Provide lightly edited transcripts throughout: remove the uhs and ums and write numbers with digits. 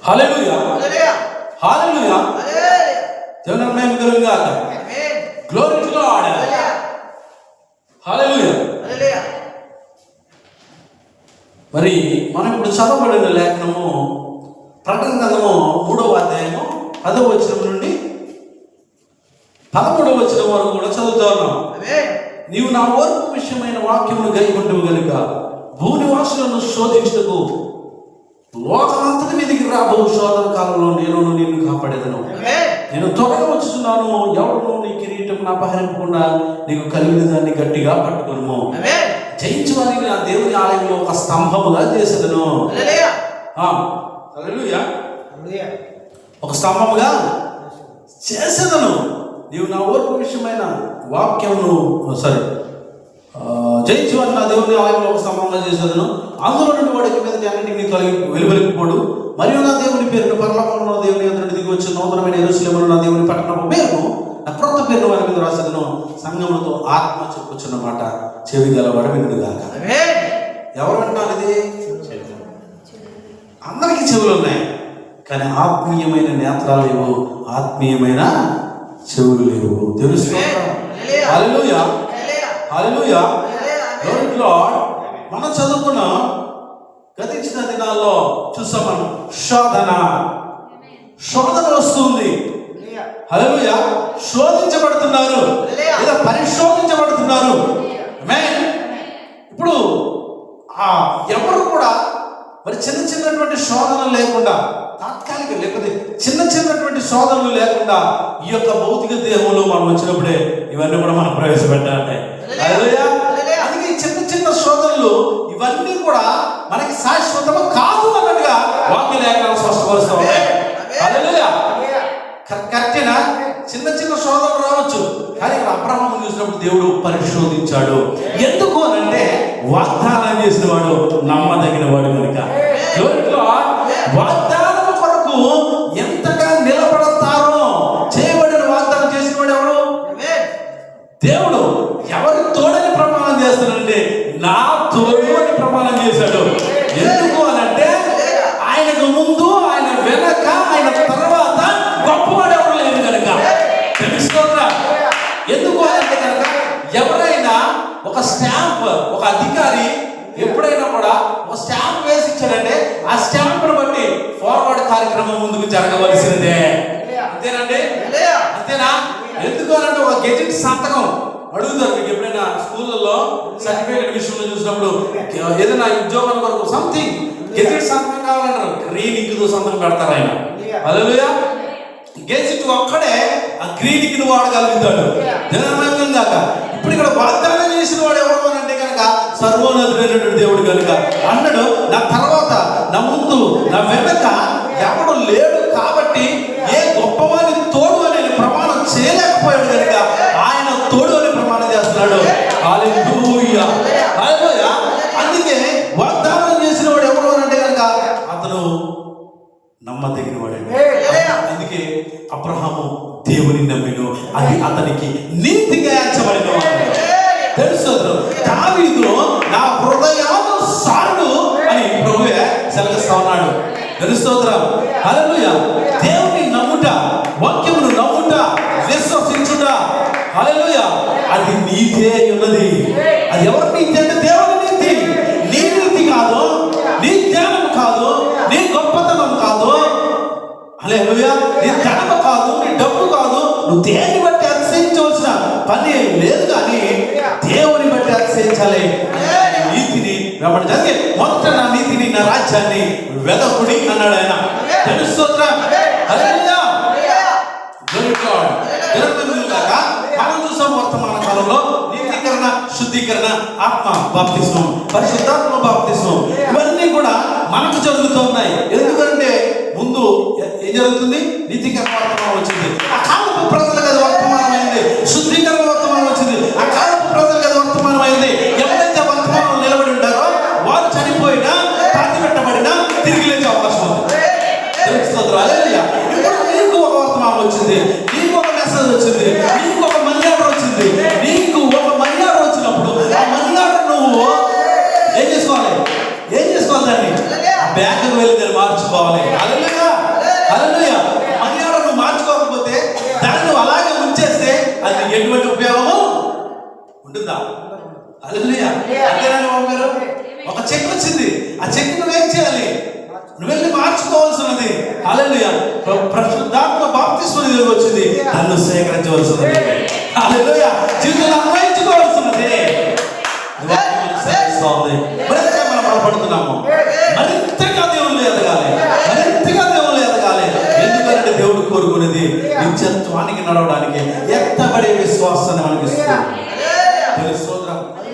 హల్లెలూయా, హల్లెలూయా. దేవుని నామమునకు మహిమ కలుగుగాక. Glory to God. హల్లెలూయా. మరి మనం ఇప్పుడు చదవబడిన లేఖనము ప్రకటన గ్రంథము 3వ అధ్యాయము 10వ వచనం నుండి 13వ వచనం వరకు కూడా చదువుతా ఉన్నాం. నీవు నా ఓర్పు విషయమైన వాక్యమును గైకొంటువు గనుక భూనివాసులను శోధించుటకు లోకమంతటి మీదకి రాబో శోధన కాలంలో నేను నిన్ను కాపాడేదను. నేను త్వరగా వచ్చుచున్నాను. ఎవరు నీ కిరీటం అపహరింపకుండా నీకు కలిగిన దాన్ని గట్టిగా పట్టుకొనుము. జయించు వారిని నా దేవుని ఆలయంలో ఒక స్తంభముగా చేసేదను. హల్లెలూయా. ఒక స్తంభముగా చేసేదను. నీవు నా ఓర్పు విషయమైన వాక్యమును జయించు అని నా దేవుని ఆలయంలో ఒక స్తంభంగా చేసేదను. అందులో నుండి వాడికి మీద అన్నింటినీ తొలగి వెలువెలిగిపోడు. మరియు నా దేవుని పేరును పరలోకంలో దేవుని ఎదురు దిగి వచ్చి నూతనమైన యెరూషలేములో నా దేవుని పట్టణము పేరును నా క్రొత్త పేరును వారి మీద రాసేదను. సంఘములతో ఆత్మ చెప్పుచున్నమాట చెవి గలవాడు వినుగాక. ఎవరు వింటారు? ఇది అందరికీ చెవులు ఉన్నాయి, కానీ ఆత్మీయమైన నేత్రాలు లేవు, ఆత్మీయమైన చెవులు లేవు. తెలుసు. హల్లెలూయా, హల్లెలూయా. Glory to God. మనం చదువుకున్న గతించిన దినాల్లో చూసాం మనం, శోధన వస్తుంది. హల్లెలూయా. శోధించబడుతున్నారు లేదా పరిశోధించబడుతున్నారు. ఇప్పుడు ఎవరు కూడా మరి చిన్నటువంటి శోధనలు లేకుండా, తాత్కాలిక లేకపోతే చిన్నటువంటి శోధనలు లేకుండా ఈ యొక్క భౌతిక దేహంలో మనం వచ్చినప్పుడే ఇవన్నీ కూడా మనం ప్రవేశపెట్టాలి. హల్లెలూయా. అందుకే చిన్న శోధనలు ఇవన్నీ కూడా మనకి శాశ్వతము కాదు అన్నట్టుగా వాక్య లేఖనాలు స్పష్టపరుస్తూ ఉన్నాయి. హల్లెలూయా. కరెక్టేనా? చిన్న శోధనలు రావచ్చు, కానీ ఇక్కడ అబ్రహామును చూసినప్పుడు దేవుడు పరిశోధించాడు. ఎందుకు అనంటే వాగ్దానం చేసిన వాడు నమ్మదగిన వాడు కనుక. వాగ్దానం కొరకు ఎంతగా నిలబడతారో, చేయబడిన వాగ్దానం చేసిన వాడు ఎవడు? దేవుడు. ఎవరు తోడని ప్రమాణం చేస్తాడంటే నా తోడు అని ప్రమాణం చేశాడు. ఎందుకు అనంటే ఆయనకు ముందు, ఆయన వెనక, ఆయన తర్వాత గొప్పవాడు ఎవరు లేదు కనుక. తెలుసుకోరా? ఎందుకు అంటే కనుక ఎవరైనా ఒక స్టాంప్, ఒక అధికారి ఎప్పుడైనా కూడా ఒక స్టాంప్ వేసి ఇచ్చాడంటే ఆ స్టాంప్ను బట్టి ఫార్వర్డ్ కార్యక్రమం ముందుకు జరగవలసిందే. అంతేనండి? అంతేనా? ఎందుకు అనంటే ఒక గెజెట్ సంతకం అడుగుతారు. మీకు ఎప్పుడైనా స్కూళ్ళలో సర్టిఫికేట్ విషయంలో చూసినప్పుడు ఏదైనా ఉద్యోగం కొరకు సంథింగ్ గెజెట్ సంతకం కావాలంటారు. గ్రీన్ ఇంకుతో సంతకం పెడతారు ఆయన. హల్లెలూయా. గెజెట్ ఒక్కడే ఆ గ్రీన్ ఇంకును వాడగలుగుతాడు. జనమయం దాక. ఇప్పుడు ఇక్కడ వాగ్దానం చేసిన వాడు ఎవరు అంటే కనుక సర్వోన్నతుడైనటువంటి దేవుడు కనుక అన్నాడు, నా తర్వాత, నా ముందు, నా వెనక ఎవడు లేడు కాబట్టి ఏ గొప్పవాని తోడు అని ప్రమాణం చేయలేకపోయాడు కనుక ఆయన తోడు అని ప్రమాణం చేస్తున్నాడు. హల్లెలూయా, హల్లెలూయా. అందుకే వాగ్దానం చేసిన వాడు ఎవరు అంటే కనుక అతను నమ్మదగిన వాడు. అందుకే అబ్రహాము దేవుని నమ్మిను, అది అతనికి నీతిగా ఎంచబడిన వాడు. తెలుసు. దావీదు నా హృదయానుసారుడు అని ప్రభువే సెలవిస్తా ఉన్నాడు. తెలుస్తోత్రం. హల్లెలూయా. దేవుని నమ్ముట, వాక్యమును నమ్ముట, విశ్వసించుట, హల్లెలూయా, అది నీతే ఉన్నది. అది ఎవరి నీతి అంటే దేవుని నీతి. నీ నీతి కాదు, నీ జ్ఞానం కాదు, నీ గొప్పతనం కాదు, హల్లెలూయా, నీ ధనము కాదు, నీ డబ్బు కాదు. నువ్వు దేన్ని బట్టి అతిశయించవలసిన పని లేదు, కానీ దేవుని బట్టి అతిశయించాలి. నీతిని వెంబడించాలి. మొదట నా నీతిని, నా రాజ్యాన్ని వెదకుడి అన్నాడు ఆయన. తెలుస్తోత్రా? హల్లెలూయా. మనం చూసాం వర్తమాన కాలంలో నీతీకరణ, శుద్ధీకరణ, ఆత్మ బాప్తిస్మం, పరిశుద్ధాత్మ బాప్తిస్మం, ఇవన్నీ కూడా మనకు జరుగుతూ ఉన్నాయి. ఎందుకంటే ముందు ఏం జరుగుతుంది? నీతీకరణ వర్తమానం వచ్చింది, ఆ కాలపు ప్రజలకు అది వర్తమానం అయింది. శుద్ధీకరణ వర్తమానం వచ్చింది, ఆ కాలపు ప్రజలకు అది వర్తమానం అయింది. ఎవరైతే వర్తమానం నిలబడి ఉంటారో వారు చనిపోయినా, పాతి పెట్టబడినా తిరిగి లేచే అవకాశం ఉంది. హల్లెలూయా. ఇప్పుడు నీకు ఒక వర్తమానం వచ్చింది, నీకు ఒక మెసేజ్ వచ్చింది, నీకు ఒక మర్యాద వచ్చింది. నీకు ఒక మర్యాద వచ్చినప్పుడు ఆ మర్యాద నువ్వు ఏం చేసుకోవాలి? దాన్ని బ్యాంకుకు వెళ్ళి దాన్ని మార్చుకోవాలి. హల్లెలూయా. హల్లెలూయా. మనీ ఆర్డర్ నువ్వు మార్చుకోకపోతే, దాన్ని నువ్వు అలాగే ఉంచేస్తే అది ఎటువంటి ఉపయోగము ఉంటుందా? హల్లెలూయా. అంతేనా బాబు గారు? ఒక చెక్ వచ్చింది, ఆ చెక్ నువ్వేం చేయాలి? నువ్వు వెళ్ళి మార్చుకోవాల్సినది. హల్లెలూయా. పరిశుద్ధాత్మ బాప్తిస్మం వచ్చింది, నన్ను సేకరించవలసినది. హల్లెలూయా. జీవితంలో అన్వయించుకోవాల్సినది. మరింతగా మనం బలపడుతున్నాము, మరింతగా దేవుళ్ళు ఎదగాలి, మరింతగా దేవుళ్ళు ఎదగాలి. ఎందుకంటే దేవుడు కోరుకునేది నిత్యత్వానికి నడవడానికి ఎత్తబడే విశ్వాసాన్ని మనకి ఇస్తుంది.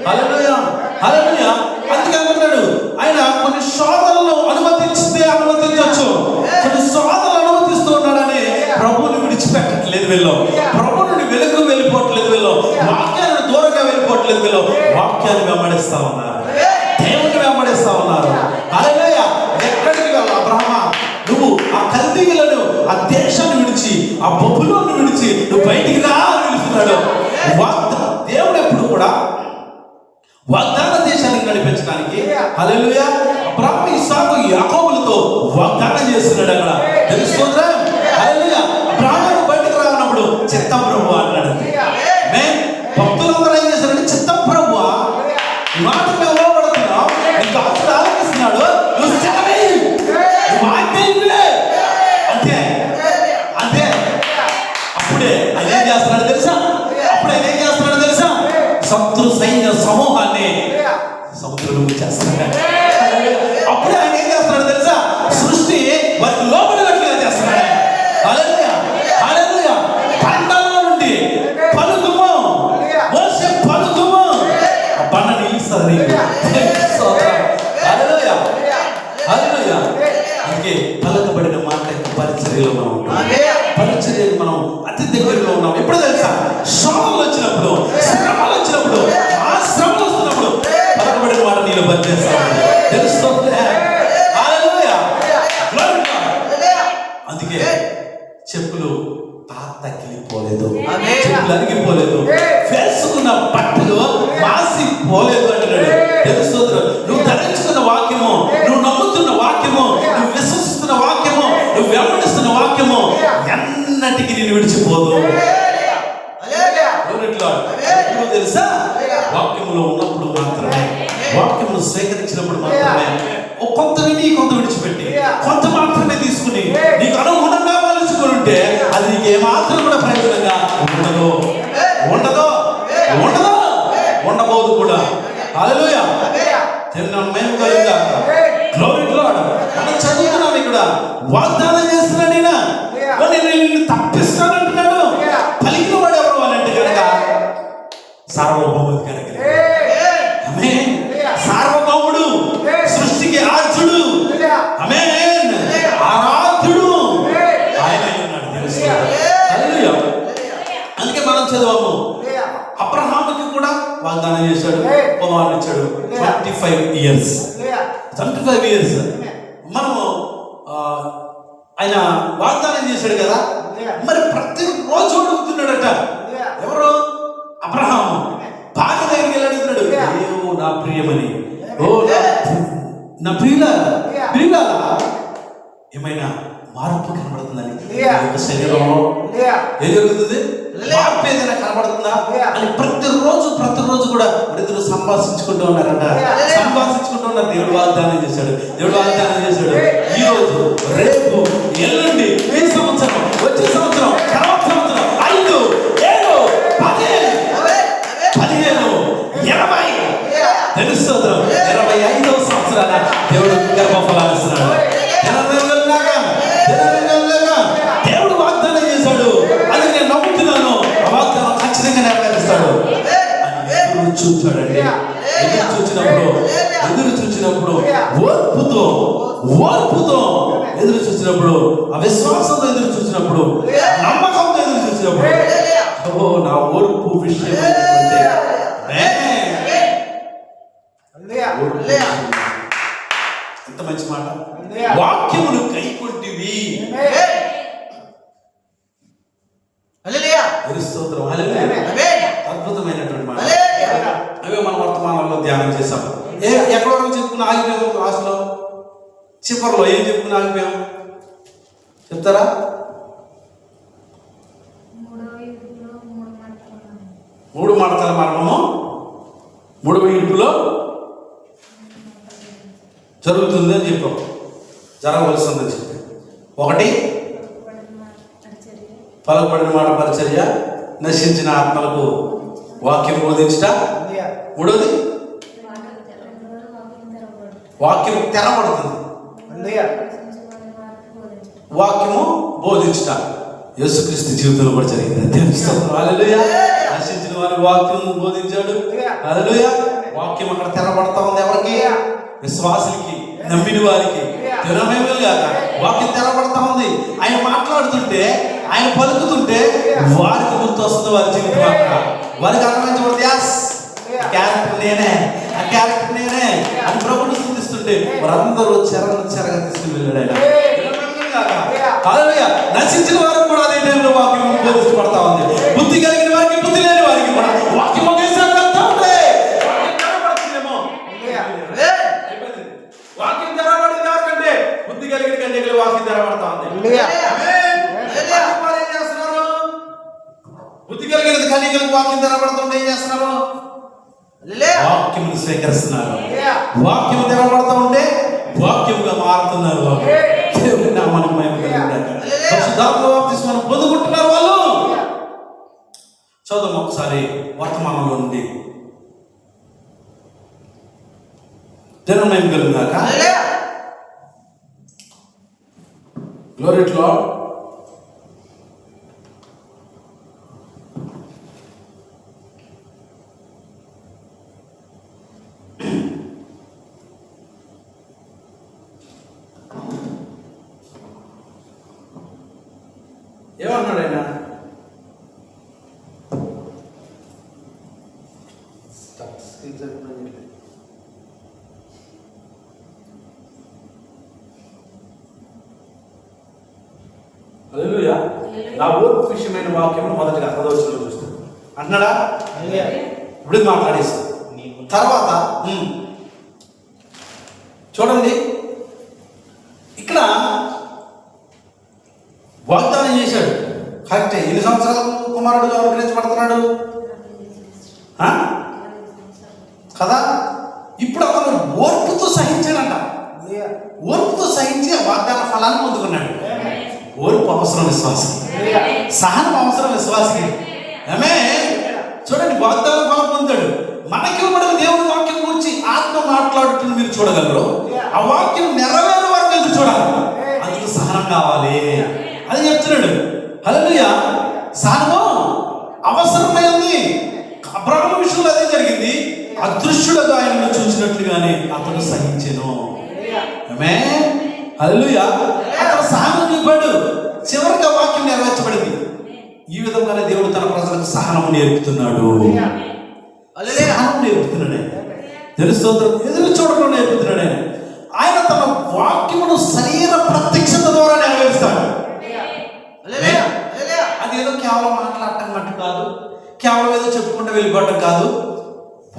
హల్లెలూయా. హల్లెలూయా. అందుకే అంటున్నాడు ఆయన, కొన్ని శోధనలు అనుమతించవచ్చు, కొన్ని శోధనలు అనుమతిస్తూ ఉన్నాడని ప్రభువుని విడిచిపెట్టట్లేదు వీళ్ళు, ప్రభువుని వెలుగు వెళ్ళిపోవట్లేదు వీళ్ళు, వాక్యాన్ని దూరంగా వెళ్ళిపోవట్లేదు వీళ్ళు, వాక్యాన్ని వెంబడిస్తా ఉన్నారు, దేవుని వెంబడిస్తా ఉన్నారు. హల్లెలూయా. ఎక్కడికి వెళ్ళాలి అబ్రహామా? నువ్వు ఆ కల్దీయులను, ఆ దేశాన్ని విడిచి, ఆ బబులోను విడిచి నువ్వు బయటికి రా అని పిలుస్తున్నాడు. దేవుడు ఎప్పుడు కూడా వాగ్దాన దేశానికి నడిపించడానికి, హల్లెలూయా, అబ్రహాము, ఇస్సాకు, యాకోబులతో వాగ్దానం చేస్తున్నాడు అక్కడ. తెలుస్తుందా? హల్లెలూయా. అబ్రహాము బయటకు రానప్పుడు చిత్తం ప్రభువా అన్నాడు. భక్తులందరూ ఏం చేశారంటే, చిత్తం ప్రభువా, ఈ మాట మేము లోబడుతున్నాం, నీకు ఆశలు ఆలోచిస్తున్నాడు, నువ్వు సెలవేయి, నువ్వు ఆజ్ఞలే అంతే అంతే. అప్పుడే ఆయన ఏం చేస్తున్నాడు తెలుసా? శత్రు సైన్య సమూహాన్ని సముద్రంలో ముంచేస్తున్నాడు. అప్పుడే ఆయన ఏం చేస్తున్నాడు తెలుసా? సృష్టి వారికి లోబడినట్లుగా చేస్తున్నాడు. హల్లెలూయా. హల్లెలూయా. బండలో నుండి పలుకుము, మోసే పలుకుము, ఆ బండ నిలుస్తుంది నీకు. హల్లెలూయా. హల్లెలూయా. అందుకే పలకబడిన మాట పరిచర్యలో మనం ఉంటాం, పరిచర్యలు మనం అతి దగ్గరలో ఉన్నాం. ఎప్పుడు తెలుసా? శోధనలు వచ్చినప్పుడు, శ్రమలు వచ్చినప్పుడు, ఆ శ్రమలు వస్తున్నప్పుడు పలకబడిన మాట నీళ్ళు పనిచేస్తాను. తెలుస్తుందా? హల్లెలూయా. అందుకే చెప్పులు తగిలిపోలేదు, చెప్పులు అరిగిపోలేదు, వేసుకున్న బట్టలు మాసిపోలేదు అంటున్నాడు. తెలుస్తుంది? నువ్వు ధరించుకున్న వాక్యము, నువ్వు నమ్ముతున్న వాక్యము, నువ్వు విశ్వసిస్తున్న వాక్యము, నువ్వు వెంబడిస్తున్న వాక్యము ఎన్నటికి నేను విడిచిపోదు. తెలుసా? వాక్యములో ఉన్నప్పుడు మాత్రమే, వాక్యమును స్వీకరించినప్పుడు మాత్రమే, కొంత విని కొంత విడిచిపెట్టి కొంత మాత్రమే తీసుకుని నీకు అనుగుణంగా మలుచుకుని ఉంటే అది నీకు ఏమాత్రం కూడా ప్రయోజనంగా ఉండదు, ఉండదు, ఉండదు, ఉండబోదు కూడా. హల్లెలూయా. తిన్నాం మేము కలుగుగా. Glory God. మనం చదువుతున్నాం ఇక్కడ, వాగ్దానం చేస్తున్నాడు ఈయన, నిన్ను తప్పిస్తానంటున్నాడు. పలికిన వాడు ఎవరు అంటే కనుక సార్వభౌముడు కనుక, సార్వభౌముడు, సృష్టికి ఆర్చుడు, ఆమేన్, ఆరాధ్యుడు ఆయన ఉన్నాడు. తెలుసు? హల్లెలూయా. అందుకే మనం చదవము, అబ్రహాముకి కూడా వాగ్దానం చేశాడు, కుమారుని ఇచ్చాడు. 25 years. 25 years మనము ఆయన వాగ్దానం చేశాడు కదా, మరి ప్రతిరోజు అడుగుతున్నాడట. ఎవరు? అబ్రహాము. భార్య దగ్గరికి వెళ్ళి అడుగుతున్నాడు, ఓ నా ప్రియమని, ఓ నా ప్రియుల ఏమైనా మార్పు కనబడుతుందని శరీరంలో ఏం జరుగుతుంది? మార్పు ఏదైనా కనబడుతుందా అని ప్రతిరోజు కూడా ఇద్దరు సంభాషించుకుంటూ ఉన్నారట, సంభాషించుకుంటూ ఉన్నారు. దేవుడు వాగ్దానం చేశాడు, దేవుడు వాగ్దానం చేశాడు. ఈ రోజు, రేపు, ఎల్లుండి, ఈ సంవత్సరం, వచ్చే సంవత్సరం, తర్వాత సంవత్సరం, 5, 7, 10, 15, 20 తెలుస్తుంది. 25వ సంవత్సరాన దేవుడు గర్భఫలాలు ఇస్తున్నాడు. దేవుడు వాగ్దానం చేశాడు, అది నేను నమ్ముతున్నాను, ఆ వాగ్దానం ఖచ్చితంగా నెరవేరుస్తాడు అని ఎదురు చూచాడండి. ఎదురు చూచినప్పుడు ఓర్పుతో ఎదురు చూసినప్పుడు, ఆ విశ్వాసంతో ఎదురు చూసినప్పుడు, నమ్మకంతో ఎదురు చూసినప్పుడు, ఓ నా ఓర్పు విషయం ఎంత మంచి మాట. వాక్యమును కైకొంటివి. అద్భుతమైనటువంటి మాట. అవే మన వర్తమానంలో ధ్యానం చేశాం. ఎక్కడో చెప్పుకున్న ఆగిపోయాము. క్లాసులో చివరిలో ఏం చెప్పుకున్న ఆగిపోయాం? చెప్తారా? మూడు మడతల మర్మము మూడవ ఇడుపులో జరుగుతుంది అని చెప్పాం. జరగవలసిందని చెప్పి, ఒకటి పలుకుబడిన మాట పరిచర్య, నశించిన ఆత్మలకు వాక్యం బోధించుట, మూడోది వాక్యం తెరబడుతుంది, వాక్యము బోధించుట. యేసుక్రీస్తు జీవితంలో కూడా జరిగింది. హల్లెలూయా. నశించిన వారి వాక్యం బోధించాడు. హల్లెలూయా. వాక్యం అక్కడ తెరబడతా ఉంది. ఎవరికి? విశ్వాసులకి, నమ్మిన వారికి. వాక్యం తెరబడతా ఉంది. ఆయన మాట్లాడుతుంటే, ఆయన పలుకుతుంటే వారికి గుర్తు వస్తుంది వారి జీవితం. అక్కడ వారికి అర్థమైంచబడుతుంది, క్యారెక్టర్ నేనే, ఆ క్యారెక్టర్ నేనే అని ప్రభువుని స్థుతిస్తుంటే వారందరూ చెరగా తీసుకుని వెళ్ళాడు ఆయన. హల్లెలూయా. నశించిన వారికి కూడా అదే టైంలో వాక్యం బోధించబడతా ఉంది. బుద్ధి కలిగిన వారికి, బుద్ధి లేని వారికి కూడా వాక్యం వాక్యం తెరబడింది. ఎవరికంటే? బుద్ధి కలిగిన కంటే వాక్యం తెరబడతా ఉంది. ఏం చేస్తున్నారు? బుద్ధి కలిగిన కన్యకలకు వాక్యం తెరబడుతుంటే ఏం చేస్తున్నారు? వాక్యం స్వీకరిస్తున్నారు. వాక్యం తెరబడతా ఉంటే వాక్యముగా మారుతున్నారు. దేవుని నామానికి మహిమ కలుగుగాక. పరిశుద్ధాత్మ బాప్తిస్మం పొందుకుంటున్నారు వాళ్ళు. చదువు ఒకసారి వర్తమానంలో నుండి. దేవుని మహిమ కలుగుగాక. Glory to Lord. ఏమన్నాడు ఆయన? హల్లెలూయా. నా ఓర్పు విషయమైన వాక్యం మొదటిగా 10వ చూస్తాను అంటున్నాడా? ఇప్పుడు మాట్లాడేసి తర్వాత చూడండి, ఇక్కడ వాగ్దానం చేశాడు. కరెక్టే. ఎన్ని సంవత్సరాలకు కుమారుడుగా అనుగ్రహించబడుతున్నాడు కదా? ఇప్పుడు అతను ఓర్పుతో సహించాడంట. ఓర్పుతో సహించి ఆ వాగ్దాన ఫలాన్ని పొందుకున్నాడు. ఓర్పు అవసరం విశ్వాసం, సహనం అవసరం విశ్వాసం. చూడండి, వాగ్దాన ఫలం పొందాడు. మనకి ఇవ్వబడిన దేవుని వాక్యం గురించి ఆత్మ మాట్లాడుతుంది. మీరు చూడగలరు. ఆ వాక్యం నెరవేరే వరకు ఎదురు చూడాలి. అందుకు సహనం కావాలి. అది చెప్తున్నాడు. హల్లెలూయా. సహనము అవసరమైంది. అబ్రాహాము విషయంలో అదే జరిగింది. అదృశ్యుడుగా ఆయనను చూసినట్లుగానే అతను సహించెను. ఆమేన్. హల్లెలూయా. అతను సహనం చూపాడు. చివరికి వాక్యం నెరవేర్చబడింది. ఈ విధంగానే దేవుడు తన ప్రజలకు సహనం నేర్పుతున్నాడు. సహనం నేర్పుతున్నాడు. తెలుస్తోంది. ఎదురు చూడడం నేర్పుతున్నాడు. ఆయన తన వాక్యమును శరీర ప్రత్యక్షత ద్వారా నెరవేరుస్తాడు. అది ఏదో కేవలం మాట్లాడటం మట్టు కాదు, కేవలం ఏదో చెప్పుకుంటూ వెళ్ళిపోవటం కాదు.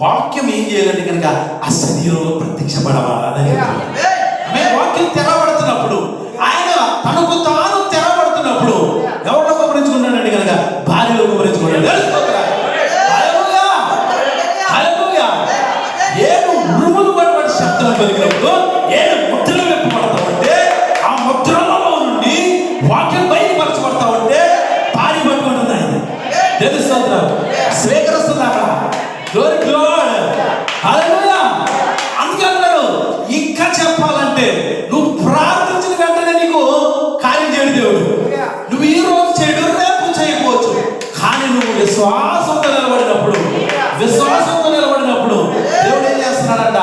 వాక్యం ఏం చేయాలంటే కనుక ఆ శరీరంలో ప్రత్యక్షపడవాలి. వాక్యం తెరబడుతున్నప్పుడు, ఆయన తనకు తాను తెరబడుతున్నప్పుడు ఎవరిలో గమనించుకున్నాడండి కనుక భార్యలో గమనించుకున్నాడు. ఏడు ఉరుములు పడి శబ్దం కలిగినప్పుడు ఏడు ముద్రలు వెప్పబడతా ఉంటే ఆ ముద్రలలో నుండి వాక్యం బయటపరచబడతా ఉంటే భార్య పట్టుకుంటుంది. ఆయన తెలుస్తుందా? స్వీకరిస్తుందా? Glory to God. హల్లెలూయా. అందుకే అన్నాడు, ఇంకా చెప్పాలంటే నువ్వు ప్రార్థించిన వెంటనే నీకు కార్యం చేయడు దేవుడు. నువ్వు ఈ రోజు చేయడు, రేపు చేయకపోవచ్చు. కానీ నువ్వు విశ్వాసంతో నిలబడినప్పుడు, దేవుడు ఏం చేస్తున్నాడంట?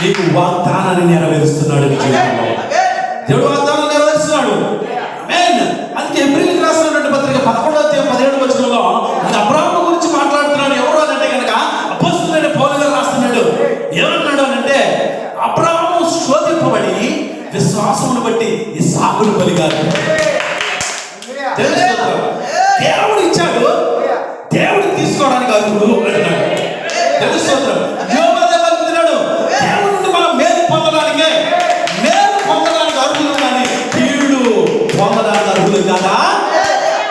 నీకు వాగ్దానాన్ని నెరవేరుస్తున్నాడు. దేవుడు వాగ్దానం నెరవేరుస్తున్నాడు. ఆమేన్. అందుకే హెబ్రీయులకు రాసినటువంటి పత్రిక 11:17 అబ్రాహాము గురించి మాట్లాడుతున్నాడు. ఎవరు అంటే కనుక అపోస్తలుడైన పౌలు గారు రాస్తున్నాడు. ఏమన్నాడు అంటే, అబ్రాహాము శోధింపబడి విశ్వాసమును బట్టి ఇస్సాకును పలికాడు. దేవుడు ఇచ్చాడు, దేవుడు తీసుకోవడానికి అర్హుడు అంటున్నాడు. తెలుస్తున్నాడు. దేవుడి నుండి మనం మేలు పొందడానికి అర్హులు. కానీ కదా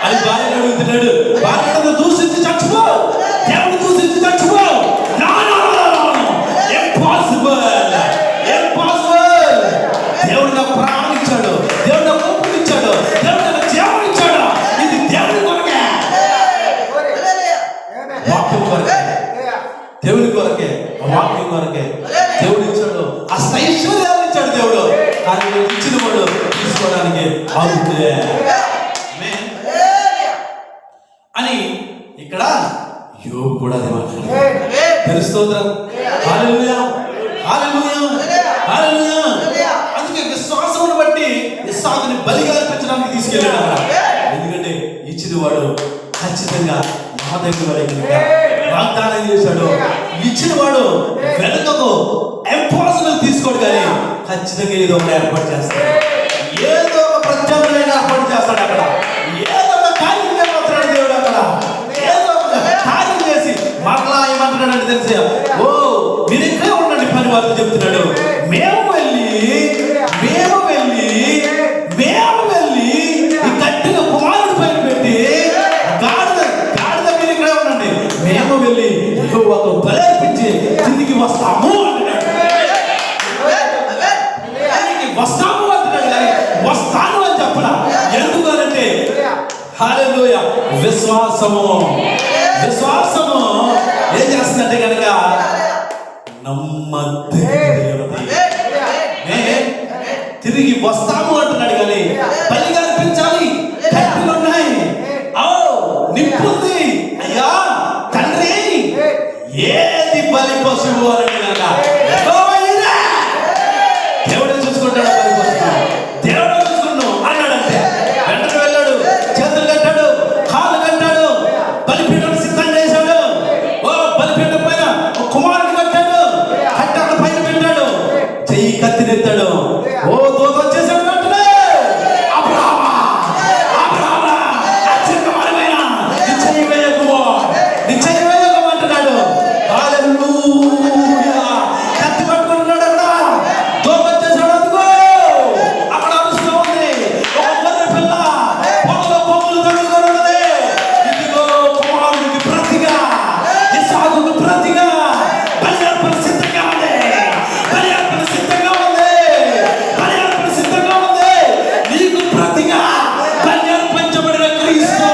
అని భార్యను అడుగుతున్నాడు. భార్యను దూషించి చచ్చిపో, దేవుడు దూషించి చచ్చిపో. Impossible, impossible. దేవుడు నాకు ప్రాణం ఇచ్చాడు, దేవుడు నాకు ఊపిరి ఇచ్చాడు, దేవుడు నాకు జీవం ఇచ్చాడు. ఇది దేవుడి కొరకే, వాక్యం కొరకే, దేవుని కొరకే, వాక్యం కొరకే దేవుడు ఇచ్చాడు. ఆ ఐశ్వర్యాన్ని ఇచ్చాడు దేవుడు. కానీ ఇచ్చిన వాడు తీసుకోవడానికి అవుతుంది అని ఇక్కడ యోబు కూడా అదే మాట్లాడారు. తెలుస్తుందా? హల్లెలూయా, హల్లెలూయా, హల్లెలూయా. అందుకే విశ్వాసమును బట్టి ఇస్సాకుని బలిగా అర్పించడానికి తీసుకెళ్ళాడు. ఎందుకంటే ఇచ్చిన వాడు ఖచ్చితంగా నా దగ్గర వాగ్దానం చేశాడు. ఇచ్చిన వాడు వెనుకకు ఇంపాసిబుల్ తీసుకోడు, కానీ ఖచ్చితంగా ఏదో ఒక ఏర్పాటు చేస్తాడు, ఏదో ఒక ప్రత్యేకమైన ఏర్పాటు చేస్తాడు. అక్కడ ఏదో ఒక కార్యం చేయబోతున్నాడు దేవుడు. అక్కడ ఏదో ఒక కార్యం చేసి మరలా ఏమంటున్నాడంటే తెలిసి, ఓ మీరు ఇక్కడే ఉండండి పని వారితో చెప్తున్నాడు. మేము వెళ్ళి ఈ కట్టిన కుమారుడి పైన పెట్టి గాడిద మీరు ఇక్కడే ఉండండి, మేము వెళ్ళి ఒక బలేర్పించి తిరిగి వస్తాము అంటున్నాడు. వస్తాము అంటున్నాడు, కానీ వస్తాను అని చెప్పడా. ఎందుకనంటే హల్లెలూయా, విశ్వాసము ఏం చేస్తుందంటే కనుక తిరిగి వస్తాము అంటున్నాడు, కానీ బలిగా అర్పించాలి. కట్టెలు ఉన్నాయి, నిప్పుంది. అయ్యా తండ్రి, ఏది బలి పశువు అని కనుక దేవుడే చూసుకుంటాడు. బలి పశువు దేవుడే చూసుకున్నావు అన్నాడంటే వెంటనే వెళ్ళాడు, చేతులు కట్టాడు, కాళ్ళు కట్టాడు, బలిపీఠం సిద్ధం చేశాడు. బలిపీఠం పైన కుమారుడు కట్టాడు, కట్టాడ పైన పెట్టాడు, చెయ్యి కత్తినెత్తాడు. దూత వచ్చేసాడు. వెంటనే అంటున్నాడు. హల్లెలూయా, కత్తి పట్టుకుంటున్నాడు. అక్కడ దూత వచ్చేసాడు. అందుకో అక్కడ అరుస్తూ ఉంది ఒక గొర్రె పిల్ల, పొగలో కొమ్ములు తగులుకొని ఉన్నది. ఇదిగో కుమారుడికి ప్రతిగా, ఇస్సాకుకు ప్రతిగా బలి అర్పణ సిద్ధంగా ఉంది, బలి అర్పణ సిద్ధంగా ఉంది, బలి అర్పణ సిద్ధంగా ఉంది. నీకు ప్రతిగా బలి అర్పించబడిన క్రీస్తు.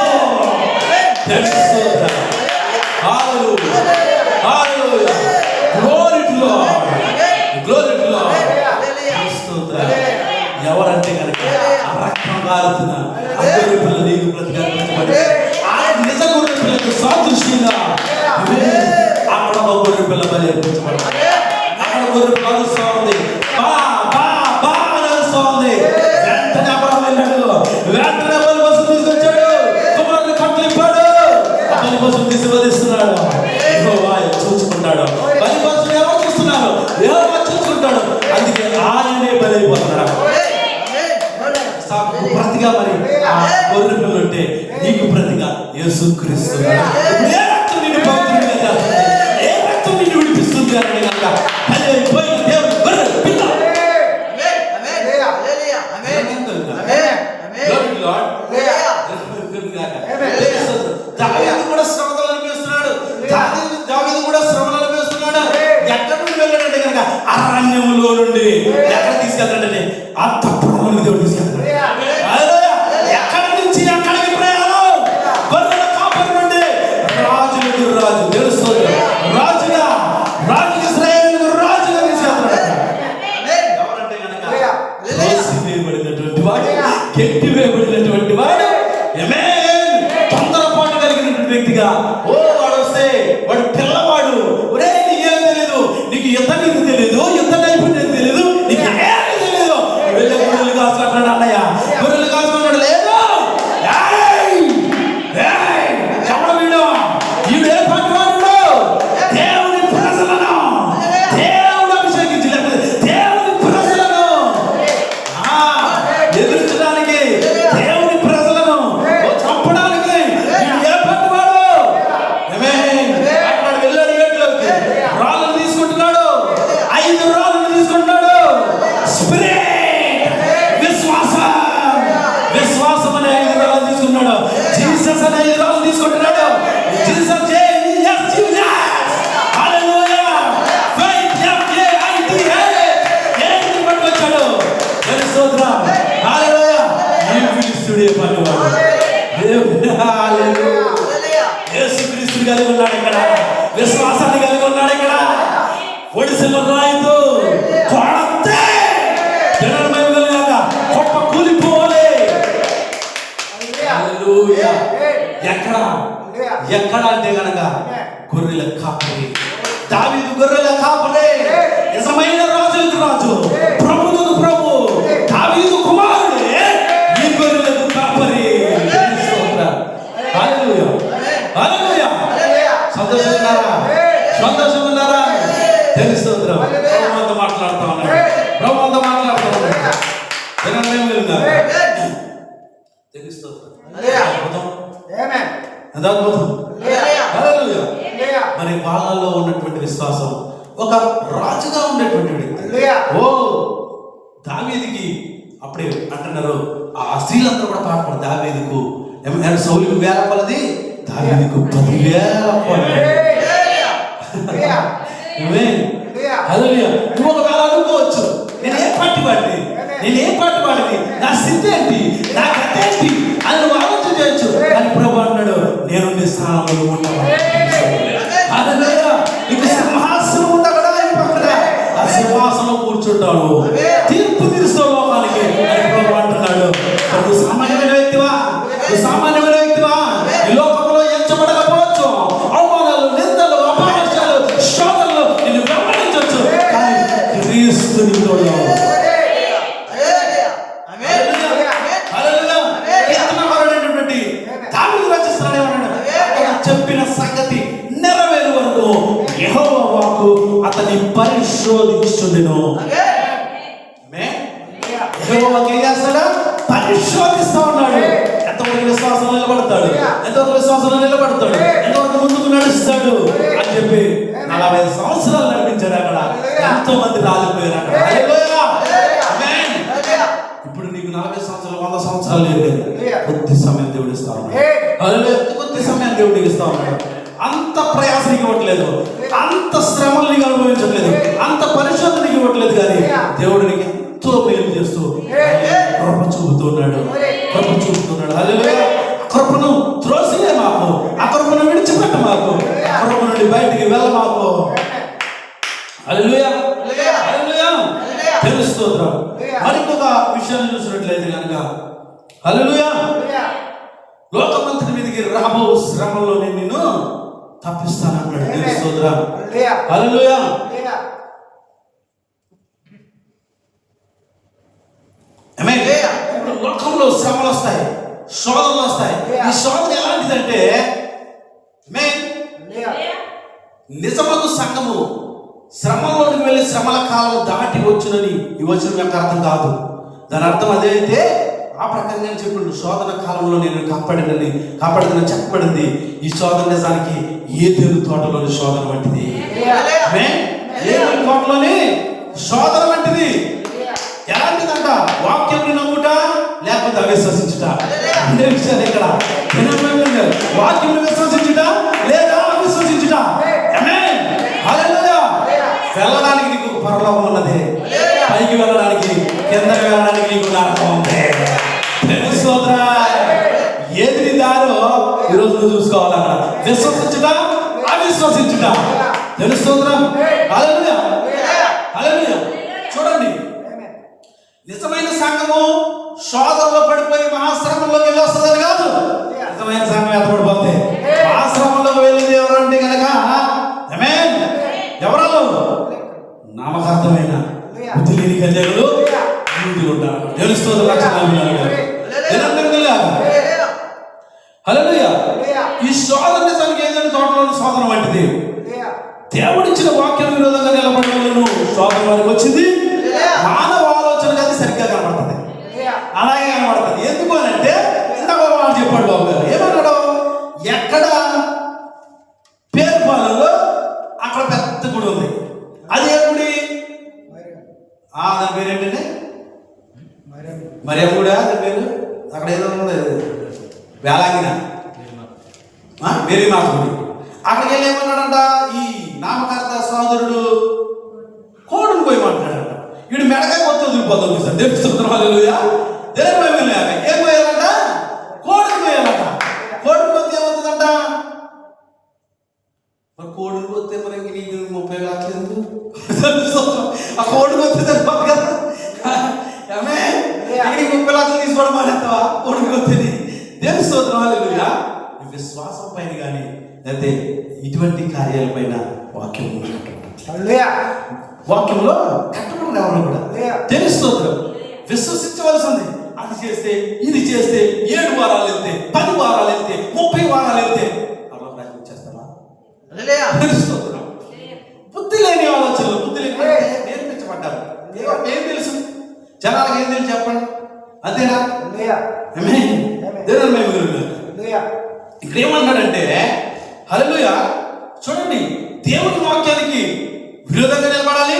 హల్లెలూయా, హల్లెలూయా, glory to Lord, glory to Lord. ఎవరంటే కనుక ఆ రక్తం కారుతున్న ఆ గొర్రె పిల్ల నీకు ప్రతిగా అర్పించబడి, ఆ నిజ గొర్రె పిల్లకు సాదృశ్యంగా అక్కడ ఒక గొర్రె పిల్ల బలి అర్పించబడి, అక్కడ గొర్రె పిల్ల అరుస్తూ ఉంది, బా బా బా అని అరుస్తూ ఉంది. వెంటనే అబ్రహాము వెళ్ళాడు, వెంటనే బలి పశువు తీసుకొచ్చాడు, కుమారుని కట్లిప్పాడు. ఆ బలి పశువు తీసిస్తున్నాడు. చూసుకుంటాడు. బలి పశువు ఎవరు చూస్తున్నారు? ఎవరు చూసుకుంటాడు. అందుకే ఆయనే బలి అయిపోతున్నాడు. ప్రతిగా మరి ఆ గొర్రె పిల్ల ఉంటే నీకు ప్రతిగా యేసుక్రీస్తు. ఏ రక్తం నిన్ను పవిత్రంగా చేస్తుంది, ఏ రక్తం నిన్ను విడిపిస్తుంది అని కనుక బలి అయిపోయిన దేవుడు గొర్రె పిల్ల. దావీదు కూడా శ్రమలు అనిపిస్తున్నాడు. దావీదు కూడా శ్రమలు అనిపిస్తున్నాడు. ఎక్కడి నుండి వెళ్ళాడంటే కనుక అరణ్యములో నుండి. ఎక్కడ తీసుకెళ్తాడంటే అంతఃపురంలోకి దేవుడు తీసుకెళ్తాడు. ఎక్కడి నుంచి ఎక్కడికి ప్రయాణం? గొర్రెల కాపరి నుండి రాజులకు రాజు తెలుస్తుంది, రాజుగా ఇశ్రాయేలుకు రాజుగా తీసుకెళ్తాడు. ఎవరంటే కనుక వేయబడినటువంటి వాడు, కెట్టి వేయబడినటువంటి వాడు, తొందరపాటు కలిగినటువంటి వ్యక్తిగా. వాడు వస్తే వాడు పిల్లవాడు, ఒరే నీకేం తెలీదు, నీకు యుద్ధ నీకు తెలీదు, యుద్ధ నైపుణ్యం తెలీదు, నీకు ఏమీ తెలీదు, వెళ్ళే గొర్రెలు కాసుకుంటాడు. అన్నయ్య గొర్రెలు కాసుకుంటాడు. లేదు చెప్పడం వీడు, ఈడే పట్టువాడు దేవుని ప్రజలను, దేవుడు అభిషేకించి దేవుని ప్రజలను ఎదుర్చడానికి, దేవుని ప్రజలను చంపడానికి ఏ పట్టువాడు. అక్కడ వెళ్ళాడు, ఏట్లోకి రాళ్ళను తీసుకుంటున్నాడు, 5 రాళ్ళను తీసుకుంటున్నాడు. స్పిరిట్, విశ్వాసం అనే తీసుకుంటున్నాడు. జీసస్ అనే ఈరోజు తీసుకుంటున్నాడు. జీసస్ యేసుక్రీస్తు కలిగి ఉన్నాడు. ఇక్కడ విశ్వాసాన్ని కలిగి ఉన్నాడు. ఇక్కడ ఒడిసిల రాయితో కొడితే గొప్ప కూలిపోవాలి. ఎక్కడ ఎక్కడ అంటే గనక గొర్రెల కాపరి, దావీదు గొర్రెల కాపరి, నిజమైన రాజులకు రాజు, ప్రభువులకు ప్రభు, దావీదు కుమారుడే ఈ గొర్రెలకు కాపరి. హల్లెలూయా, హల్లెలూయా. సంతోషంగా సంతోషంగా ఉన్నారా? తెలుస్తోంది. ప్రభు అంతా మాట్లాడుతా ఉన్నాడు. ప్రభు అంతా మాట్లాడుతా ఉన్నాడు. మరి వాళ్ళలో ఉన్నటువంటి విశ్వాసం ఒక రాజుగా ఉండేటువంటి వ్యక్తి. ఓ దావీదుకి అప్పుడే అంటున్నారు, ఆ స్త్రీలందరూ కూడా పాడతారు దావీదుకు సౌలుకు 1000 కొలది, దావీదుకు 10,000 కొలది. నువ్వు ఒకవేళ అనుకోవచ్చు, నేనేం పాటి వాడిని, నా స్థితి ఏంటి, నా కథ ఏంటి అని నువ్వు ఆలోచన చేయొచ్చు. కానీ ప్రభు అన్నాడు, నేను నీ స్థానంలో ఉంటాను. నీకు సింహాసనం ఉందా కదా, ఆ సింహాసనం కూర్చుంటాను, తీర్పు తీరుస్తావు లోకానికి అని ప్రభు అంటున్నాడు. నువ్వు సామాన్యమైన వ్యక్తివా? ఈ లోకంలో ఎంచబడకపోవచ్చు, అవమానాలు, నిందలు, అపహాస్యాలు, శోధనలు నిన్ను వెంబడించవచ్చు. కానీ క్రీస్తు నీతో చెప్పిన సంగతి నెరవేరు వరకు యెహోవా వాక్కు అతన్ని పరిశోధించును. యెహోవాకి ఏం చేస్తాడా? పరిశోధిస్తా ఉన్నాడు. ఎంతవరకు విశ్వాసంలో నిలబడతాడు, ఎంతవరకు ముందుకు నడుస్తాడు అని చెప్పి 40 సంవత్సరాలు నడిపించాడు. అక్కడ ఎంతో మంది రాలిపోయారు. అక్కడ ఇప్పుడు నీకు 40 సంవత్సరాలు 100 సంవత్సరాలు లేదు. కొద్ది సమయం దేవుడు ఇస్తా ఉన్నాడు. కొద్ది సమయం దేవుడికి ఇస్తా ఉన్నాడు. అంత ప్రయాసానికి ఇవ్వట్లేదు, అంత శ్రమలు నీకు అనుభవించట్లేదు, అంత పరిశోధనకి ఇవ్వట్లేదు. కానీ దేవుడికి ఎంతో మేలు చేస్తూ కృప చూపుతున్నాడు. హల్లెలూయా. కృపను త్రోసిలే మాకు, ఆ కృపను విడిచిపెట్ట మాకు, కృప నుండి బయటికి వెళ్ళ మాకు. హల్లెలూయా, హల్లెలూయా. తెలుస్తోంది. మరికొక విషయాన్ని చూసినట్లయితే కనుక హల్లెలూయా, లోకమంతటి మీదకి రాబో శ్రమలో నిన్ను తప్పిస్తానన్నాడు. తెలుస్తోంది. హల్లెలూయా. లోకంలో శ్రమలు వస్తాయి, శోధనలు వస్తాయి. ఈ శోధన ఎలాంటిదంటే నిజమగు సంఘము శ్రమలోకి వెళ్ళి శ్రమల కాలం దాటి వచ్చునని ఈ వచనం యొక్క అర్థం కాదు. దాని అర్థం అదే అయితే ఆ ప్రకారంగా చెప్పిండు. శోధన కాలంలో నేను కాపాడదని చెప్పబడింది. ఈ శోధన నిజానికి ఏదెను తోటలోని శోధన వంటిది. ఏదెను తోటలోని శోధన వంటిది. ఎలాంటిదంట? వాక్యం నమ్ముట లేకపోతే అవిశ్వసించుట. అదే విషయాలు ఇక్కడ. వాక్యం విశ్వసించుట లేదా అవిశ్వసించుట. వెళ్ళడానికి నీకు పరలోకం ఉన్నది, పైకి వెళ్ళడానికి కిందకి వెళ్ళడానికి నీకు నరకం ఉంది. తెలుసోదరా, ఏది నీ దారో ఈరోజు నువ్వు చూసుకోవాలి. అక్కడ విశ్వసించుట అవిశ్వసించుట. తెలుసోదరా. హల్లెలూయా, హల్లెలూయా. చూడండి, నిజమైన సంఘము శోధనలో పడిపోయి మహాశ్రమంలోకి వెళ్ళి వస్తుందని కాదు. నిజమైన సంఘం ఎత్తపడిపోతే మహాశ్రమంలోకి వెళ్ళింది ఎవరంటే కనుక ఎవరో నామకార్థమైన బుద్ధి లేని కన్యకలు ఉంటారు. తెలుస్తుంది. హల్లెలూయా. ఈ శోధన నిజానికి ఏదైనా తోటలోని శోధన వంటిది. దేవుడిచ్చిన వాక్యం విరోధంగా నిలబడలేను శోధన వారికి వచ్చింది. మానవ ఆలోచనగా అది సరిగ్గా కనబడుతుంది, అలాగే కనబడుతుంది. ఎందుకు అని అంటే ఇంతకు వాళ్ళు చెప్పాడు బాబు గారు ఏమన్నాడు, ఎక్కడ పేరుపాలలో అక్కడ పెద్ద గుడి ఉంది. అది ఏ గుడి? దాని పేరు ఏంటంటే మరియమ్మ గుడి. దాని పేరు అక్కడ ఏదో ఉంది. వేలాంగిన మేరీమాత గుడి. అక్కడికి వెళ్ళి ఏమన్నాడంట, ఈ నామకార్థ సహోదరుడు కోడును పోయి మాట్లాడాడంట. వీడు మెడకాయ కొత్త వదిలిపోతుంది సార్. దేవుడు హల్లెలూయా. దేవుడు ఏం పోయాలంట, కోడును పోయాలంట. కోడును పోతే ఏమవుతుందంట, మరి కోడును పోతే మరి ఇంక నీకు 30 లక్షలు ఆ కోడును పోతే సరిపోదు కదా. ఆమె 30 లక్షలు తీసుకోవడం మానేస్తావా కోడుకు పోతుంది. దేవుని స్తోత్రం హల్లెలూయా. విశ్వాసం పైన కానీ లేకపోతే ఇటువంటి కార్యాలపైన వాక్యం వాక్యంలో కట్టబడి ఎవరు కూడా తెలుస్తుంది. విశ్వసించవలసింది. అది చేస్తే ఇది చేస్తే 7 వారాలు వెళ్తే 10 వారాలు వెళ్తే 30 వారాలు వెళ్తే అలా ప్రయత్నం చేస్తారా? తెలుస్తున్నాం. బుద్ధి లేని ఆలోచనలు, బుద్ధి లేని నేర్పించబడ్డారు. ఏం తెలుసు జనాలకు, ఏం తెలుసు చెప్పండి, అంతేనా? దేవుని మహిమ. ఇక్కడ ఏమన్నాడంటే హల్లెలూయా, చూడండి, దేవుని వాక్యానికి విరోధంగా నిలబడాలి,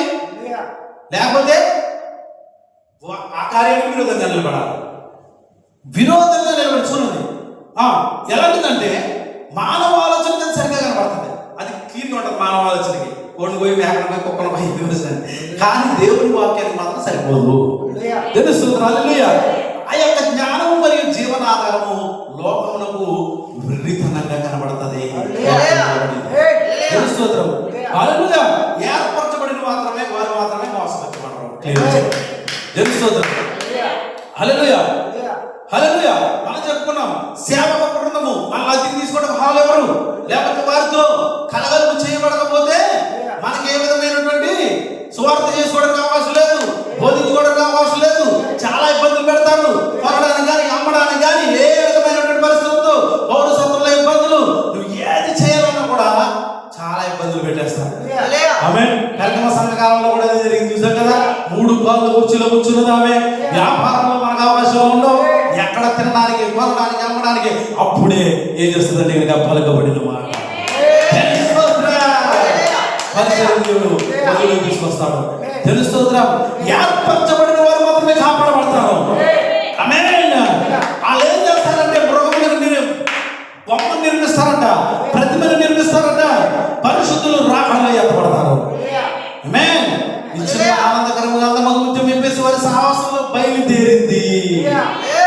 లేకపోతే ఆ కార్యానికి విరోధంగా నిలబడాలి. విరోధంగా నిలబడి చూడండి ఎలాంటిదంటే మానవ ఆలోచన సరిగ్గా కనబడుతుంది. అది క్లీన్గా ఉంటుంది మానవ ఆలోచనకి. కొన్ని పోయి మేకలు పోయి కుక్కలు పోయి విమర్శించండి. కానీ దేవుని వాక్యానికి మాత్రం సరిపోదు. తెలుస్తుంది హల్లెలూయా. ఆ యొక్క జ్ఞానము మరియు జీవనాధారము లోకమునకు విరితనంగా కనబడుతుంది. స్తోత్రం హల్లెలూయా. ఏర్పరచబడిన మాత్రమే వారు మాత్రమే మోసపరచబడరు. స్తోత్రం హల్లెలూయా. హల్లెలూయా. మనం చెప్పుకున్నాం సేవక బృందము. మన అతిథి తీసుకోవడం హాలు ఎవరు, లేకపోతే వారితో కలగలుపు చేయబడకపోతే మనకి ఏ విధమైనటువంటి సువార్త చేసుకోవడానికి అవకాశం లేదు, బోధించుకోవడానికి అవకాశం లేదు. చాలా ఇబ్బందులు పెడతారు. కొనడానికి కానీ అమ్మడానికి కానీ ఏ విధమైనటువంటి పరిస్థితులతో పౌరసత్వంలో ఇబ్బందులు. నువ్వు ఏది చేయాలన్నా కూడా చాలా ఇబ్బందులు పెట్టేస్తారు. ఆమేన్. పెద్దమ సంఘకాలంలో కూడా జరిగింది చూసాం కదా. 3 కాళ్ళు కుర్చీలో కూర్చున్నది ఆమె. వ్యాపారంలో మనకు అవకాశం ఉండవు. ఎక్కడ తినడానికి, కొనడానికి, అమ్మడానికి. అప్పుడే ఏం చేస్తుందంటే కనుక పలకబడిన మాట తీసుకొస్తాడు. తెలుస్తుందా? ఏర్పరచబడిన వారు మాత్రమే కాపాడబడతారు. ఆమేన్. వాళ్ళు ఏం చేస్తారంటే బొమ్మను నిర్మిస్తారంట, ప్రతిమను నిర్మిస్తారంట. పరిశుద్ధులు రాకడలో ఎత్తబడతారు. ఆమేన్. ఇచ్చిన ఆనందకరముగా మగుముత్యం చెప్పేసి వారి సాహసంలో బయలుదేరింది.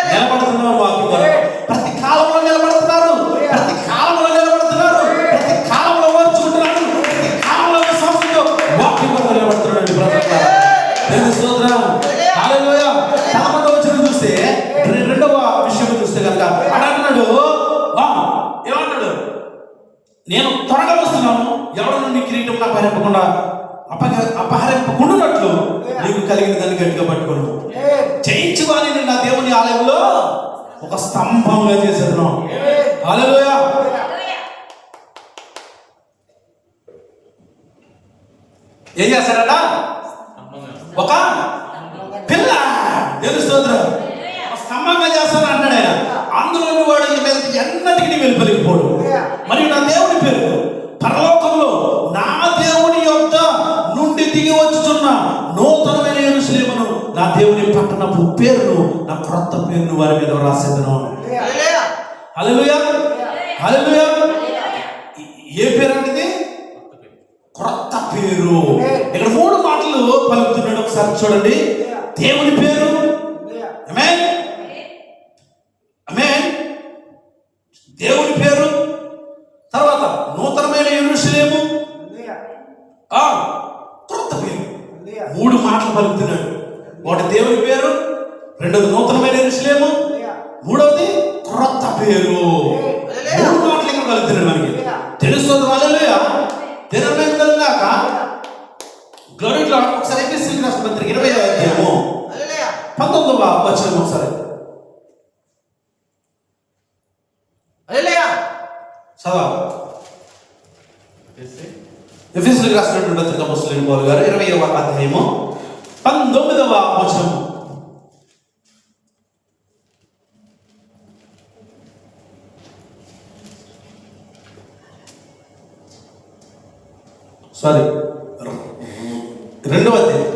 నిలబడుతున్నారు వాక్యం ద్వారా. ప్రతి కాలంలో నిలబడుతున్నారు, ప్రతి కాలంలో నిలబడుతున్నారు, ప్రతి కాలంలో ఓర్చుకుంటున్నారు, ప్రతి కాలంలో విశ్వాసంతో వాక్యం ద్వారా నిలబడుతున్నాడు. స్తోత్రం హల్లెలూయా. 11వ వచనం చూస్తే, 2వ విషయం చూస్తే కనుక అన్నాడు, ఏమన్నాడు, నేను త్వరగా వస్తున్నాను, ఎవరు నీ కిరీటం నాకు అపహరింపకుండానట్లు నీకు కలిగిన దాన్ని గట్టిగా పట్టుకోను. జయించువాని నా దేవుని ఆలయంలో ఒక స్తంభంగా చేసేది. హల్లెలూయా. ఏం చేస్తాడట? ఒక పిల్ల. తెలుస్తుంది స్తంభంగా చేస్తాను అంటాడు ఆయన. అందులో వాడు ఎన్నటికీ వెళ్ళిపోలేకపోడు. మరియు నా దేవుని పేరు పరలోకంలో నా దేవుని యొక్క నుండి దిగి వచ్చుచున్న నూతనమైన యెరూషలేమును, నా దేవుని పట్టణపు పేరును, నా క్రొత్త పేరును వారి మీద రాసేదను. హల్లెలూయా. హల్లెలూయా. ఏ పేరు అంటే? క్రొత్త పేరు. ఇక్కడ 3 మాటలు పలుకుతున్నాడు. ఒకసారి చూడండి. దేవుని పేరు, ఆమేన్, ఆమేన్, దేవుని పేరు, తర్వాత నూతనమైన యెరూషలేము, క్రొత్త పేరు. 3 మాటలు పలుకుతున్నాడు. ఒకటి దేవుని పేరు, రెండోది నూతనమైన యెరూషలేము, మూడవది క్రొత్త పేరు. 3 మాటలు ఇక్కడ పలుకుతున్నాడు. మనకి తెలుస్తుంది. హల్లెలూయా. దేవుని కలిగాక గ్లోరీ లార్డ్. ఒకసారి ఎఫెసీయులకు రాసిన పత్రిక 20వ అధ్యాయము 19వ వచనం ఒకసారి చదవాలి. ఎఫెసీయులకు రాసినటువంటి పత్రిక అపోస్తలుడైన పౌలు గారు 20వ అధ్యాయము 19వ వచనం. సారీ, 2వ అధ్యాయం.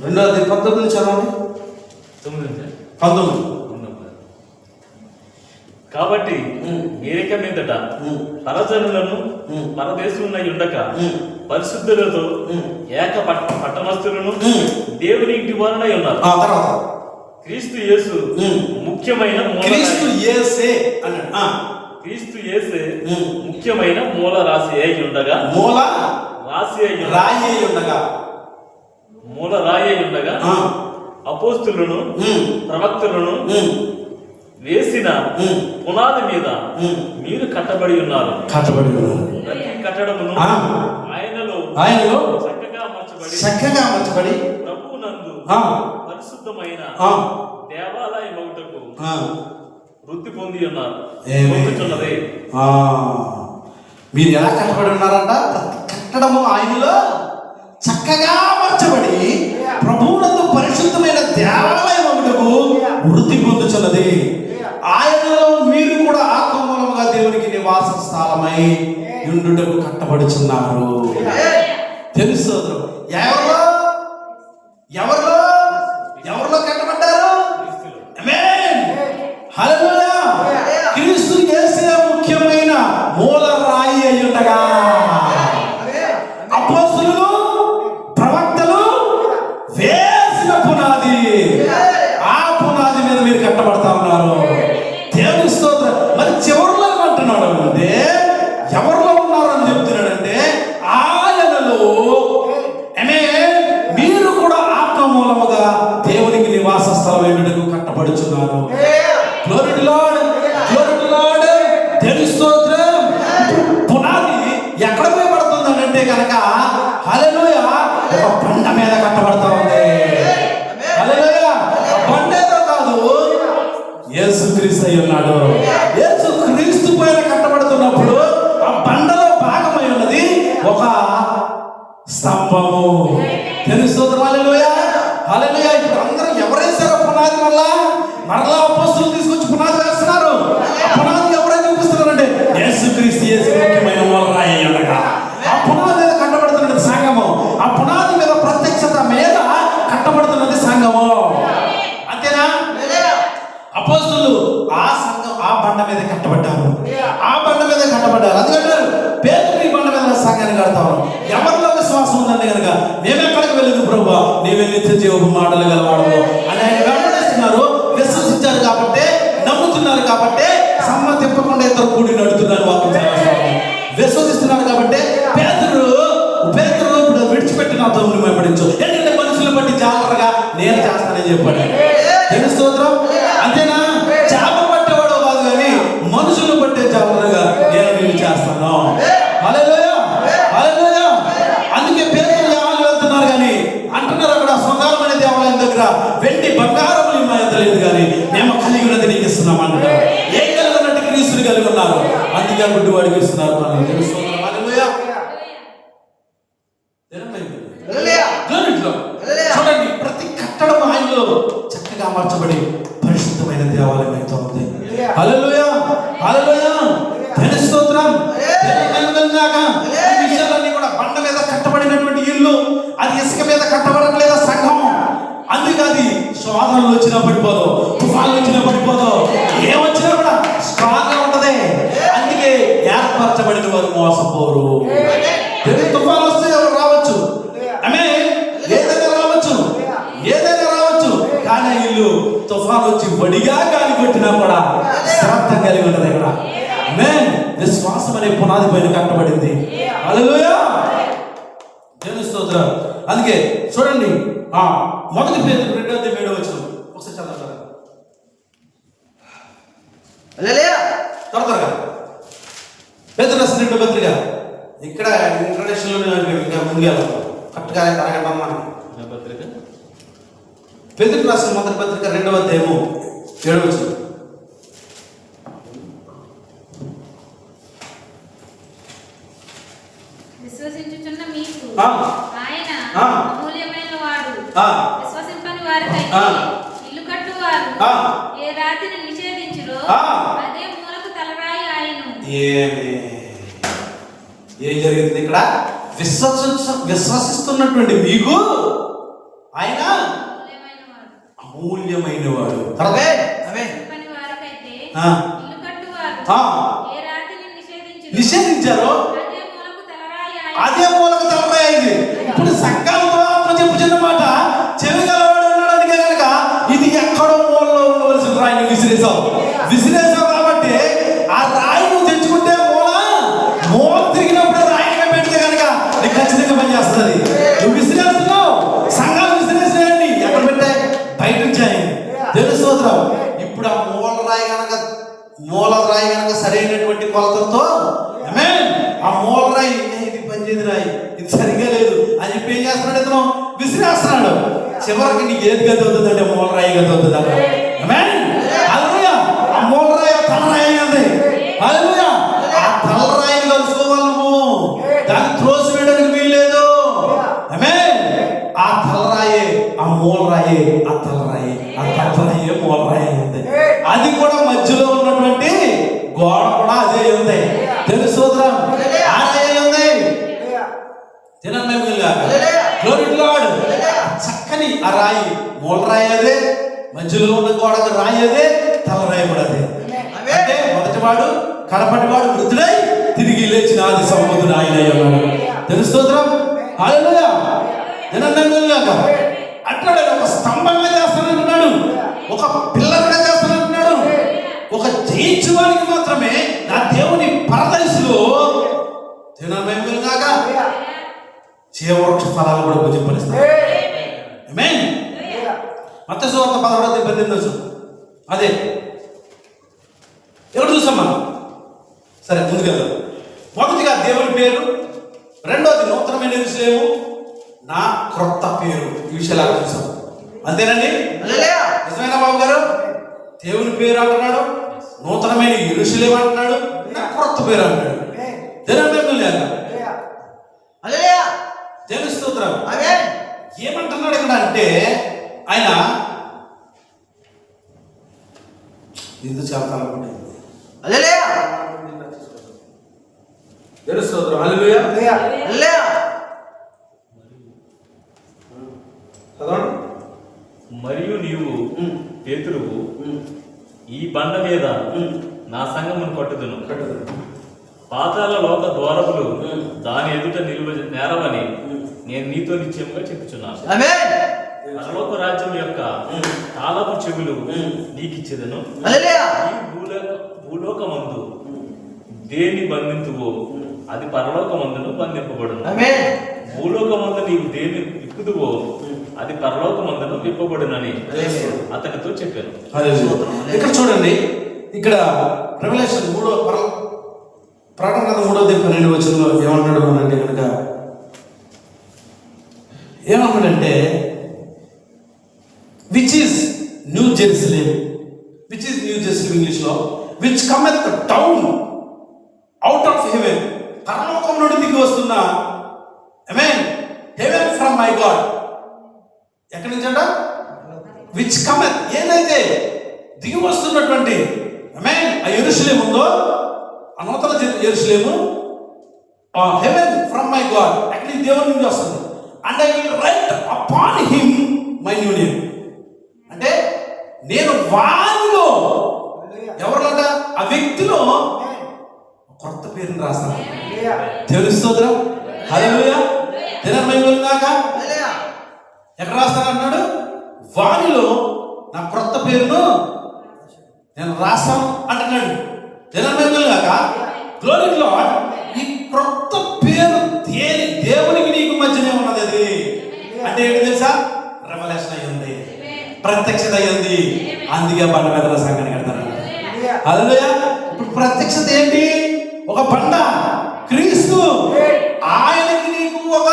19 చదవండి. 19. కాబట్టి మీరిక మీదట పరజనులను పరదేశులై ఉండక పరిశుద్ధులతో ఏక పట్టణస్థులను దేవుని ఇంటి వారులై ఉన్నారు. తర్వాత క్రీస్తు యేసు ముఖ్యమైన క్రీస్తు యేసే అన్నాడు. క్రీస్తు యేసే ముఖ్యమైన మూల రాశి అయి ఉండగా మూల రాయి అయి ఉండగా అపోస్తులను ప్రవక్తలను వేసిన పునాది మీద మీరు కట్టబడి ఉన్నారు. ప్రతి కట్టడమును ఆయనలో చక్కగా అమర్చబడి ప్రభువునందు పరిశుద్ధమైన దేవాలయం ఒకటకు వృద్ధి పొంది ఉన్నారు. మీరు ఎలా కట్టబడి ఉన్నారంట? కట్టడము ఆయనలో చక్కగా అమర్చబడి ప్రభువునందు పరిశుద్ధమైన దేవాలయం ఒకటకు వృద్ధి పొందుచున్నది. ఆయనలో మీరు కూడా ఆత్మ మూలముగా దేవునికి నివాస స్థలమై యుండుటకు కట్టబడుచున్నారు. తెలుసు ఎవరిలో కట్టబడ్డారు? హల్లెలూయా. క్రీస్తు యేసే ముఖ్యమైన మూల రాయి అయి ఉండగా అపోస్తలులు ప్రవక్తలు వేసిన పునాది, ఆ పునాది మీద మీరు కట్టబడతా ఉన్నారు. దేవుని స్తోత్రం. మరి చివరిలో ఏమంటున్నాడు అంటే, ఎవరిలో ఉన్నారని చెప్తున్నాడంటే ఆయనలో మీరు కూడా ఆత్మ మూలముగా దేవునికి నివాస స్థలం ఏంటకు కట్టబడుచున్నారు. Glory to Lord, glory to Lord. దేవుని స్తోత్రం. పునాది ఎక్కడ పడుతుంది అంటే కనుక హల్లెలూయా ఒక బండ మీద కట్టబడతా ఉంది. హల్లెలూయా. బండేదో కాదు, యేసుక్రీస్తు అయి ఉన్నాడు. యేసుక్రీస్తు పైన కట్టబడుతున్నప్పుడు ఆ బండలో భాగమై ఉన్నది ఒక స్తంభము. తెలుస్తోత్రం. హల్లెలూయా, హల్లెలూయా. ఇప్పుడు అందరూ ఎవరేసారో పునాది మరలా అపోస్తలులు తీసుకొచ్చి పునాది వేస్తున్నారు. పునాది ఎవరైతే చూపిస్తున్నారంటే యేసుక్రీస్తు యేసు ముఖ్యమైన మూలరాయి అయి ఉండగా ఆ పునాది మీద కట్టబడుతున్నది సంఘము. ఆ పునాది మీద ప్రత్యక్షత మీద కట్టబడుతున్నది సంఘము. అంతేనా? అపోస్తలులు ఆ సంఘం ఆ బండ మీద కట్టబడ్డారు. అందుకంటే పేతురు ఈ బండ మీద సంఘాన్ని కడతాము. ఎవరిలో విశ్వాసం ఉందండి కనుక మేమెక్కడికి వెళ్ళదు ప్రభువా, నీవే నిత్య జీవపు మాటలు గలవాడము అని ఆయన వెంబడిస్తున్నారు. విశ్వసించారు కాబట్టి, నమ్ముతున్నారు కాబట్టి సమ్మతింపకుండా ఇద్దరు కూడి నడుతున్నారు. విశ్వసిస్తున్నారు కాబట్టి పేతురు ఇప్పుడు విడిచిపెట్టిన తమ్ముని వెంబడించు. ఎందుకంటే మనుషులను బట్టి జాగ్రత్తగా నేను చేస్తానని చెప్పాడు. దేవుని స్తోత్రం. అంతేనా? చేపలు పట్టేవాడు కాదు కానీ మనుషులను బట్టే జాగ్రత్తగా నేను చేస్తాను. హల్లెలూయా, హల్లెలూయా. అందుకే పేతురు దేవాలయం వెళ్తున్నారు కానీ అంటున్నారు అక్కడ శృంగారం అనే దేవాలయం దగ్గర వెండి బంగారములు మా యొద్ద లేదు కానీ మేము కలిగి ఉన్నది నీకు ఇస్తున్నాం అంటున్నారు. ఏం కలిగినట్టు క్రీస్తుని కలిగి ఉన్నారు. అందుకే గుడ్డివాడికి ఇస్తున్నారు. హల్లెలూయా. చూడండి, ప్రతి కట్టడం ఆయనలో చక్కగా అమర్చబడి పరిశుద్ధమైన దేవాలయం అయితే ఉంది. హల్లెలూయా, హల్లెలూయా. దేవుని స్తోత్రం. విషయాలన్నీ కూడా బండ మీద కట్టబడినటువంటి ఇల్లు, అది ఇసుక మీద కట్టబడట్లేదా సంఘం. అందుకది శోధనలు వచ్చినా పడిపోదు, తుఫాన్లు వచ్చినా పడిపోదు, ఏమొచ్చినా కూడా స్ట్రాంగ్ గా ఉంటది. అందుకే ఏర్పరచబడిన వారు మోసపోరు. తుఫాన్ వస్తే ఎవరు రావచ్చు, ఏదైనా రావచ్చు కానీ ఇల్లు తుఫాన్ వచ్చి వడిగా గాలి కొట్టినా కూడా శ్రద్ధ కలిగి ఉన్నది. ఇక్కడ విశ్వాసం అనే పునాది పైన కట్టబడింది. హల్లెలూయా, దేవుని స్తోత్రం. అందుకే చూడండి, మొదటి పేతురు 2:7 ఒకసారి చదువుతారా త్వరగా. పేతురు రాసిన 2వ పత్రిక. ఇక్కడ ఇంట్రడక్షన్ లో ముందుగా కరెక్ట్గా అరగంట అన్నాను. పేతురు రాసిన మొదటి పత్రిక 2వ అధ్యాయము 7 విశ్వసించుచున్న మీకు ఆయన అమూల్యమైన వాడు. విశ్వసింపని వారికైతే ఇల్లు కట్టువారు ఏ రాతిని నిషేధించురో అదే మూలకు తలరాయి ఆయను. ఏం జరిగింది ఇక్కడ? విశ్వసిస్తున్నటువంటి మీకు ఆయన అమూల్యమైన వాడు. విశ్వసింపని వారికైతే ఇల్లు కట్టువారు ఏ రాతిని నిషేధించారో అదే మూలకు తలరాయి అయింది. ఇప్పుడు సంఘంలో ఆత్మ చెప్పుచున్న మాట చెవిగలవాడు ఉన్నాడని కనుక ఇది ఎక్కడో మూలలో ఉండవలసిన రాయిని విసిరేసావు కాబట్టి ఆ రాయి నువ్వు తెచ్చుకుంటే మూల తిరిగినప్పుడు రాయిగా పెడితే కనుక నీకు ఖచ్చితంగా పనిచేస్తుంది. నువ్వు విసిరేస్తున్నావు, సంఘాలు విసిరేసినాయండి. ఎక్కడ పెట్టాయి? బయట నుంచి. తెలుసు. ఇప్పుడు ఆ మూల రాయి కనుక సరైనటువంటి కొలతలతో ఆ మూల రాయి ఇది పనిచేది రాయి, ఇది సరిగా లేదు అని చెప్పి ఏం చేస్తున్నాడు? ఇతను విసిరేస్తున్నాడు. చివరికి నీకు ఏది గది అవుతుంది అంటే మూల రాయి గది అవుతుంది. ఆ మూల రాయి తలరాయి అంది. ఆ తలరాయిని కలుసుకోవాలి నువ్వు, దాన్ని త్రోసి వేయడానికి వీల్లేదు. ఆ తలరాయే ఆ మూలరాయే, ఆ తలరాయే మూలరాయి ఉంది. అది కూడా మధ్యలో ఉన్నటువంటి గోడ కూడా అదే ఉంది. తెలుసు ఉంది. చక్కని ఆ రాయి మూలరాయి అదే, మధ్యలో ఉన్న గోడకు రాయి అదే, తలరాయి కూడా అదే. అంటే మొదటివాడు కడపటివాడు వృద్ధుడై తిరిగి లేచిన ఆది సంపూర్ణుడు ఆయన అన్నాడు. తెలుస్తోత్రం. హల్లెలూయా. అట్లాడు ఒక స్తంభంగా చేస్తానంటున్నాడు, ఒక పిల్లర్గా చేస్తానంటున్నాడు. ఒక జయించువానికి మాత్రమే నా దేవుని పరదశలో దినమేగా జీవవృక్ష ఫలాలు కూడా భుజింపనిస్తాడు. మత్తయి సువార్త 11:18 అదే ఎవరు చూసాం మనం? సరే ముందుగా మొదటిగా దేవుని పేరు, రెండోది నూతనమైన యెరూషలేము, నా క్రొత్త పేరు. ఈ విషయాలు చూసాం. అంతేనండి? నిజమేనా బాబు గారు? దేవుని పేరు అంటున్నాడు, నూతనమైన యెరూషలేము అంటున్నాడు, నా క్రొత్త పేరు అంటున్నాడు. దేవుని స్తోత్రం. ఏమంటున్నాడు ఇక్కడ అంటే ఆయన ఇది చాలా తలపడింది. దేవుని స్తోత్రం. హల్లెలూయా. మరియు నీవు పేతురువు, ఈ బండ మీద నా సంఘమును కట్టుదును, పాతాళ లోక ద్వారములు దాని ఎదుట నేరవని నేను నీతో నిశ్చయముగా చెప్పుచున్నాను. పరలోక రాజ్యం యొక్క తాళపు చెవులు నీకు ఇచ్చేదను. భూలోకమందు దేన్ని బంధింతువో అది పరలోకమందును బంధింపబడును. భూలోకమందు నీవు దేన్ని విప్పుదువో అది పరలోకమందును విప్పబడునని అతనితో చెప్పాను. ఇక్కడ చూడండి, ఇక్కడ రెవల్యూషన్ ప్రకటన 3:12 ఏమన్నాడు అంటే కనుక ఏమన్నాడంటే విచ్ ఈస్ న్యూ జెరూసలేం ఇంగ్లీష్లో, which cometh down out of haven, పరలోకం నుండి దిగి వస్తున్న హెవెన్ ఫ్రమ్ మై గాడ్. ఎక్కడి నుంచి అంట? విచ్ కమెత్, ఏదైతే దిగి వస్తున్నటువంటి ఆ యెరూషలేము ఉందో, ఆ నూతన యెరూషలేము, హెవెన్ ఫ్రమ్ మై గాడ్, ఎక్కడి దేవుని నుండి వస్తుంది. And I will write upon him my new name, అంటే నేను వారిలో, ఎవరిలోట? ఆ వ్యక్తిలో కొత్త పేరుని రాస్తాను. తెలుస్తోద్రా? హల్లెలూయా. ఎక్కడ రాస్తాను అన్నాడు? వారిలో నా క్రొత్త పేరును నేను రాస్తాను అంటున్నాడు. జనమేగాక గ్లోరీ లార్డ్, ఈ క్రొత్త పేరు దేవునికి నీకు మధ్యనే ఉన్నది. అది అంటే ఏంటి తెలుసా? రెవల్యూషన్ అయ్యింది, ప్రత్యక్షత అయ్యింది. అందుకే బండ మీద సంఘాన్ని కడతారు. హల్లెలూయా. ఇప్పుడు ప్రత్యక్షత ఏంటి? ఒక బండ, క్రీస్తు. ఆయనకి నీకు ఒక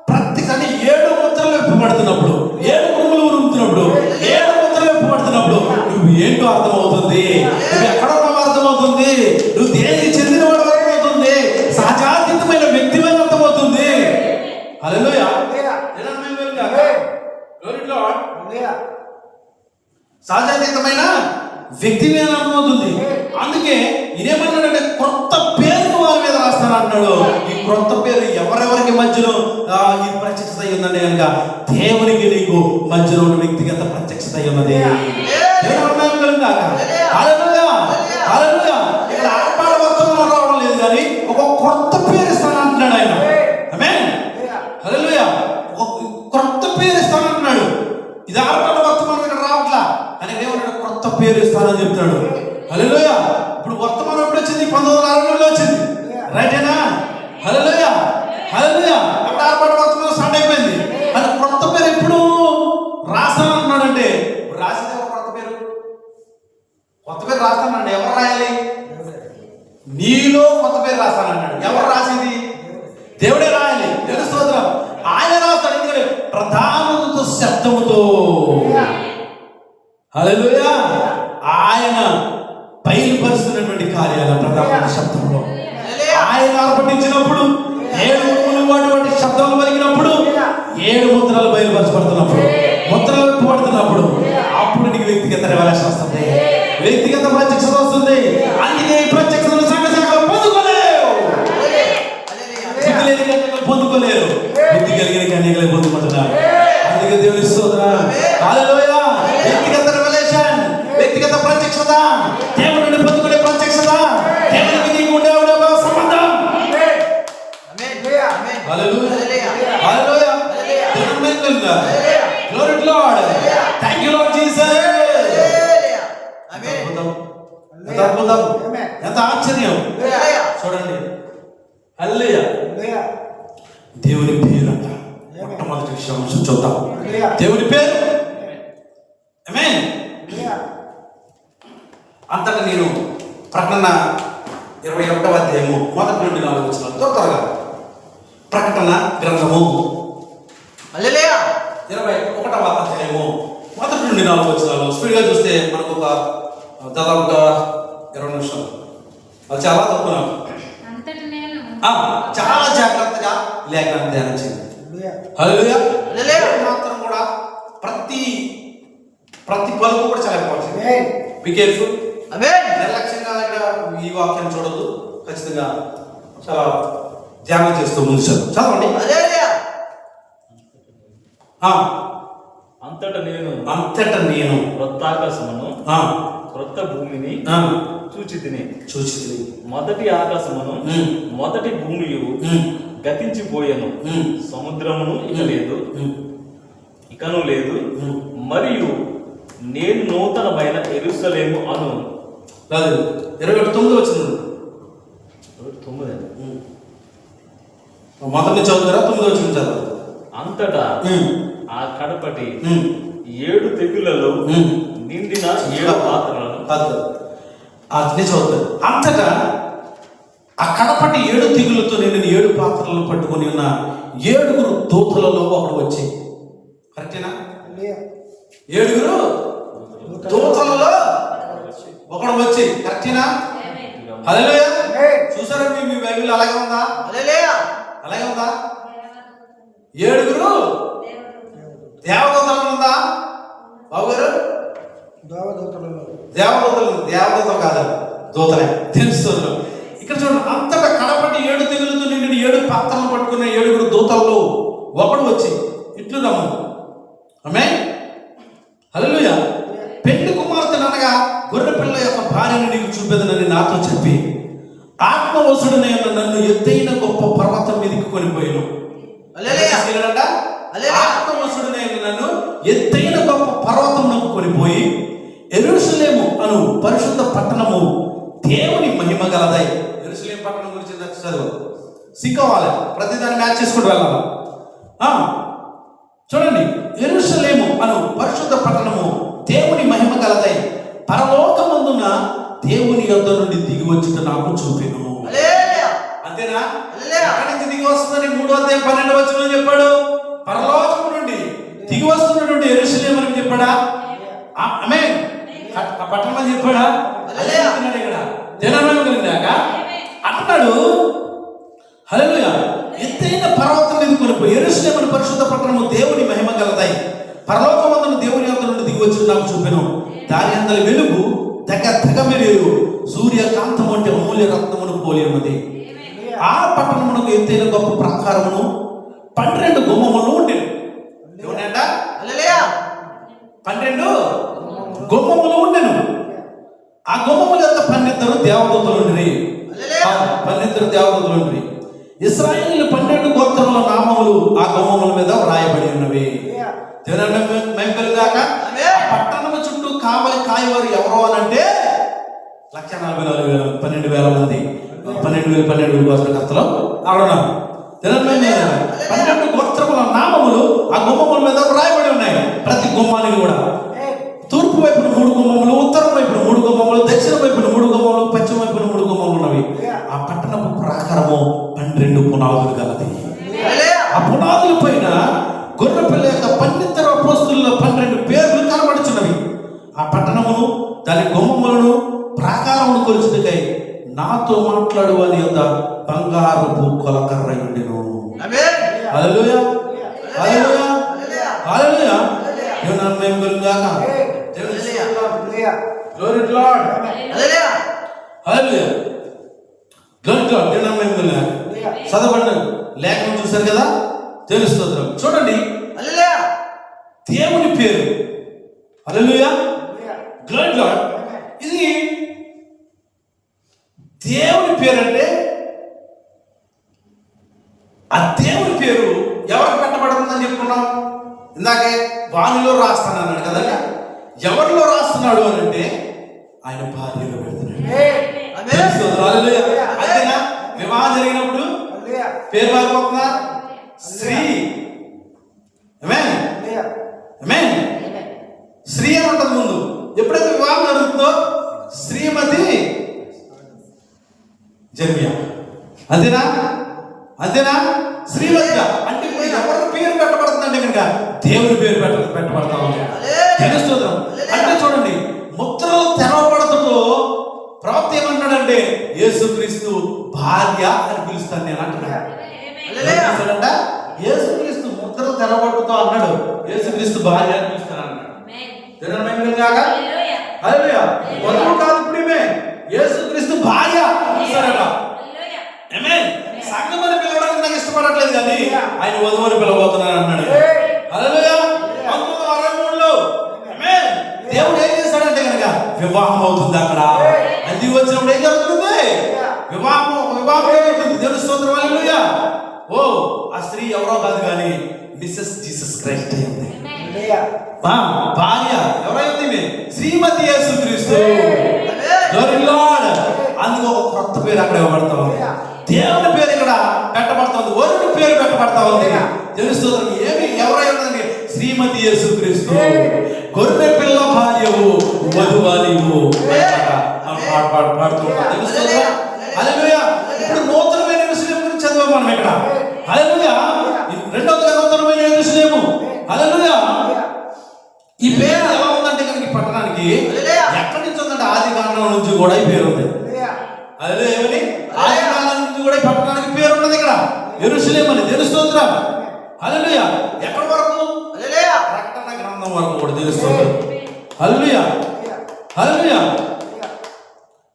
ప్రత్యక్ష అంటే 7 ముద్రలు విప్పబడుతున్నప్పుడు, 7 పురుగులు ఉరుముతున్నప్పుడు, 7 ముద్రలు విప్పబడుతున్నప్పుడు నువ్వు ఏంటో అర్థమవుతుంది. నువ్వు ఎక్కడ ఉన్నావో అర్థమవుతుంది. నువ్వు దేనికి చెందినవాడు అర్థమవుతుంది. సహజాతీతమైన వ్యక్తి మీద అర్థమవుతుంది. హల్లెలూయా. సహజాతీతమైన వ్యక్తి మీద అర్థమవుతుంది. అందుకే ఇదేమన్నాడంటే కొత్త పేరును వారి మీద రాస్తాను అంటున్నాడు. ఈ క్రొత్త పేరు ఎవరెవరికి మధ్యలో ఈ ప్రత్యక్షత అయి ఉందండి కనుక దేవునికి నీకు మధ్యలో ఉన్న వ్యక్తిగత ప్రత్యక్షత అయి ఉన్నది. ఇక్కడ ఆర్పాట వర్తమానం రావడం లేదు కానీ ఒక క్రొత్త పేరు ఇస్తాను అంటున్నాడు ఆయన. ఆమేన్. హల్లెలూయా. ఒక క్రొత్త పేరు ఇస్తాను అంటున్నాడు. ఇది ఆర్పాట వర్తమానం ఇక్కడ రావట్లా కానీ దేవుడు క్రొత్త పేరు ఇస్తానని చెప్తున్నాడు. హల్లెలూయా. ఇప్పుడు వర్తమానం ఎప్పుడు వచ్చింది? 1960లో వచ్చింది. రైటేనా? హల్లెలూయా. హల్లెలూయా. అప్పుడు ఆర్పాట వర్తమానం స్టార్ట్ అయిపోయింది. అది క్రొత్త పేరు ఎప్పుడు రాస్తానంటున్నాడంటే ఇప్పుడు రాసేది ఒక క్రొత్త పేరు. కొత్త పేరు రాస్తానండి. ఎవరు రాయాలి? నీలో కొత్త పేరు రాస్తానన్నాడు. ఎవరు రాసేది? దేవుడే రాయాలి. దేవుని స్తోత్రం. ఆయన రాస్తాడు. ఎందుకంటే ప్రధాన శబ్దముతో హల్లెలూయా ఆయన బయలుపరుస్తున్నటువంటి కార్యాల ప్రధాన శబ్దంలో ఆయన ఆర్పటించినప్పుడు 7 ముద్రలు వాటి శబ్దాలు పలికినప్పుడు 7 ముద్రలు బయలుపరచబడుతున్నప్పుడు ముద్రలు విప్పబడుతున్నప్పుడు అప్పుడు నీకు వ్యక్తిగత రెవల్యూషన్ వస్తుంది, వ్యక్తిగత ప్రత్యక్షత వస్తుంది. అందుకే ఈ ప్రత్యక్షతను సంఘ శాఖలు పొందుకోలేవు. బుద్ధి లేని కన్యకలు పొందుకోలేరు, బుద్ధి కలిగిన కన్యకలే పొందుకుంటున్నారు. అందుకే దేవుని స్తోత్రం. హల్లెలూయా. వ్యక్తిగత రెవల్యూషన్, వ్యక్తిగత ప్రత్యక్షత, దేవుడిని పొందుకునే ప్రత్యక్షత, దేవునికి నీకు ఉండే సంబంధం. హల్లెలూయా. హల్లెలూయా. Glory to Lord. Thank you Lord Jesus. అద్భుతం. ఎంత ఆశ్చర్యం చూడండి. హల్లెలూయా. దేవుని పేరు అంట. మొట్టమొదటి విషయం చూద్దాం. దేవుని పేరు. ఆమేన్. అంతటా నేను ప్రకటన 21వ అధ్యాయము 1 నుండి 4 వచనాలతో త్వరగా ప్రకటన గ్రంథము హల్లెలూయా 21వ అధ్యాయము 1 నుండి 4 వచనాలు స్పీడ్గా చూస్తే మనకు ఒక దాదాపుగా 20 నిమిషాలు. అది చాలా తక్కువ. చాలా జాగ్రత్తగా లేఖనాన్ని ధ్యానం చేయండి. హల్లెలూయా. మాత్రం కూడా ప్రతి పలుకు కూడా చాలా ఇంపార్టెంట్. Be careful. నిర్లక్ష్యంగా ఈ వాక్యాన్ని చూడద్దు. ఖచ్చితంగా చాలా ధ్యానం చేస్తూ ముందు చదవండి. అంతట నేను క్రొత్త ఆకాశమును క్రొత్త భూమిని చూచితిని. మొదటి ఆకాశమును మొదటి భూమియు గతించిపోయెను, సముద్రమును ఇకను లేదు, మరియు నేను నూతనమైన యెరూషలేము అను. 29 వచ్చింది. 9 మొదటి చదువుతారా? 9 వచ్చింది చదువు. అంతటా ఆ కడపటి 7 తెగులలో నిండిన 7 పాత్రలను చదువుతారు. అంతటా ఆ కడపటి 7 తెగులతో నిండిన 7 పాత్రలను పట్టుకొని ఉన్న 7 దూతలలో ఒకడు వచ్చి, కరెక్టేనా? 7 దూతలలో ఒకడు వచ్చి, కరెక్టేనా? హల్లెలూయా. చూసారా మీ బైబిల్ అలాగే ఉందా? అలాగే ఉందా? 7 దేవదూతలు ఉందా బాబు గారు? దేవదూతలు కాదు, దూతలే. తెలుసు. ఇక్కడ చూడండి. అంతటా కడపటి 7 తెగులతో నిండిన 7 పాత్రలను పట్టుకున్న 7 దూతల్లో ఒకడు వచ్చి ఇట్లు రమ్ము. ఆమేన్. హల్లెలూయా. పెళ్లి కుమార్తె అనగా గొర్రె పిల్ల యొక్క భార్యను నీకు చూపెదనని నాతో చెప్పి ఆత్మవశుడైన నన్ను ఎత్తైన గొప్ప పర్వతం మీదకి కొనిపోయాను. ఆత్మవశుడైన నన్ను ఎత్తైన గొప్ప పర్వతమునకు కొనిపోయి యెరూషలేము అను పరిశుద్ధ పట్టణము దేవుని మహిమ గలదై. యెరూషలేము పట్టణం గురించి చదువు సిక్కోవాలి. ప్రతిదాన్ని మ్యాచ్ చేసుకుంటూ వెళ్ళాలి. చూడండి. యెరూషలేము అను పరిశుద్ధ పట్టణము దేవుని మహిమ గలదై పరలోకమందున దేవుని యొద్ద నుండి దిగి వచ్చుట నాకు చూపెను. అంతేనా? అక్కడి నుంచి దిగి వస్తుందని 3వ అధ్యాయం 12వ వచనంలో చెప్పాడు. పరలోకము నుండి దిగి వస్తున్నటువంటి యెరూషలేము అని చెప్పాడా? ఆమేన్. ఆ పట్టణం అని చెప్పాడా? ఇక్కడ జనమేమ కలిగినాక అంటున్నాడు. హల్లెలూయా. ఎత్తైన పర్వతం మీద కొనిపోయి యెరూషలేము అను పరిశుద్ధ పట్టణము దేవుని మహిమ గలదై పరలోకమందున దేవుని యొద్ద నుండి దిగి వచ్చి నాకు చూపెను. దాని అందరి వెలుగు తెగ మెరియు సూర్యకాంతం అంటే అమూల్య రత్నమును పోలి ఉన్నది. ఆ పట్టణమునకు ఎత్తైన గొప్ప ప్రాకారమును 12 గుమ్మములు ఉండేవి. ఏమంట? 12 గుమ్మములు ఉండెను. ఆ గుమ్మముల యొక్క 12 దేవదూతలు ఉండిరి. 12 దేవదూతలు ఉండిరి. ఇశ్రాయేలు 12 గోత్రముల నామములు ఆ గుమ్మముల మీద వ్రాయబడి ఉన్నవి. పట్టణము చుట్టూ కావలి కాయవారు ఎవరో అనంటే 1,44,000 12,000 మంది 12,000 గోత్రకర్తలు అక్కడున్నారు. 12 గోత్రముల నామములు ఆ గుమ్మముల మీద వ్రాయబడి ఉన్నాయి. ప్రతి గుమ్మానికి కూడా తూర్పు వైపున 3 గుమ్మములు, ఉత్తరం వైపున 3 గుమ్మములు, దక్షిణ వైపున 3 గుమ్మములు, పశ్చిమ వైపున 3 గుమ్మములు ఉన్నవి. ఆ పట్టణపు ప్రాకారము 12 పునాదులు గలది. ఆ పునాదుల పైన గొర్రెపిల్ల యొక్క 12 అపోస్తలుల 12 పేర్లు కనబడుచున్నవి. ఆ పట్టణమును దాని గుమ్మములను ప్రాకారమును కొలుచుటకై నాతో మాట్లాడు అని యొక్క బంగారపు కొలకర్ర ఉండెను. హల్లెలూయా, హల్లెలూయా, హల్లెలూయా. దేవుని నామమున కలుగుగాక. Glory to Lord. హల్లెలూయా, హల్లెలూయా, గ్లోరీ టు లార్డ్. దేవుని నామమున కలుగుగాక. చదవండి, లేఖనం చూశారు కదా, తెలుస్తుంది. చూడండి, హల్లెలూయా, దేవుని పేరు. హల్లెలూయా, గ్లోరీ టు లార్డ్. ఇది దేవుని పేరు అంటే ఆ దేవుని పేరు ఎవరికి పెట్టబడుతుందని చెప్పుకున్నాం ఇందాకే. వానిలో రాస్తాను అన్నాడు కదా. ఎవరిలో రాస్తున్నాడు అని అంటే ఆయన భార్యలో పెడుతున్నాడు. అంతేనా? వివాహం జరిగినప్పుడు పేరు మారిపోతుందా? శ్రీ. శ్రీ అని ఉంటుంది ముందు. ఎప్పుడైతే వివాహం జరుగుతుందో శ్రీమతి జర్మియా. అంతేనా? అంతేనా? శ్రీమతిగా అంటే ఇప్పుడు ఎవరి పేరు పెట్టబడుతుందంటే కనుక దేవుని పేరు పెట్టబడతా ఉంది. తెలుస్తుంది. అంటే చూడండి, ముద్రలు తెరవబడతతో ప్రవక్త ఏమంటాడంటే యేసుక్రీస్తు భార్య అని పిలుస్తాను నేను అంటున్నాడు. యేసుక్రీస్తు ముద్రలు తెరవబడుతూ అన్నాడు, యేసుక్రీస్తు భార్య అని పిలుస్తాను అన్నాడు. వధువు కాదు, ఇప్పుడు ఈమె యేసుక్రీస్తు భార్య. సంగమని పిలవడానికి నాకు ఇష్టపడట్లేదు కానీ ఆయన వధువుని పిలవబోతున్నాను అన్నాడు. హల్లెలూయా. 1963లో దేవుడు ఏం చేశాడంటే కనుక వివాహం అవుతుంది. అక్కడ అది వచ్చినప్పుడు ఏం జరుగుతుంది? వివాహం జరుగుతుంది. దేవుని స్తోత్రం. హల్లెలూయా. ఓ ఆ స్త్రీ ఎవరో కాదు కానీ మిస్సెస్ జీసస్ క్రైస్ట్ అయింది. భార్య ఎవరైంది? శ్రీమతి యేసుక్రీస్తు. Glory to lord. అందుకు ఒక కొత్త పేరు అక్కడ ఇవ్వబడతా ఉంది. దేవుని పేరు ఇక్కడ పెట్టబడతా ఉంది. వరుడి పేరు పెట్టబడతా ఉంది. తెలుస్తుంది ఏమి ఎవరై ఉన్నదండి? శ్రీమతి యేసుక్రీస్తు. గొర్రె పిల్ల భార్యవు, వధువా నీవు. హల్లెలూయా. ఇప్పుడు నూతనమైన యెరూషలేము గురించి చదివాం మనం ఇక్కడ. హల్లెలూయా. రెండవదిగా నూతనమైన యెరూషలేము. హల్లెలూయా. ఈ పేరు ఎలా ఉందంటే కనుక ఈ పట్టణానికి ఎక్కడి నుంచి ఉందంటే ఆది కాండం నుంచి కూడా ఈ పేరు ఉంది. అదే ఏమని? ఆది కాండం నుంచి కూడా ఈ పట్టణానికి పేరు ఉన్నది ఇక్కడ యెరూషలేము అని. తెలుస్తుంది. హల్లెలూయా. ఎక్కడి వరకు? ప్రకటన గ్రంథం వరకు కూడా తెలుస్తుంది. హల్లెలూయా, హల్లెలూయా.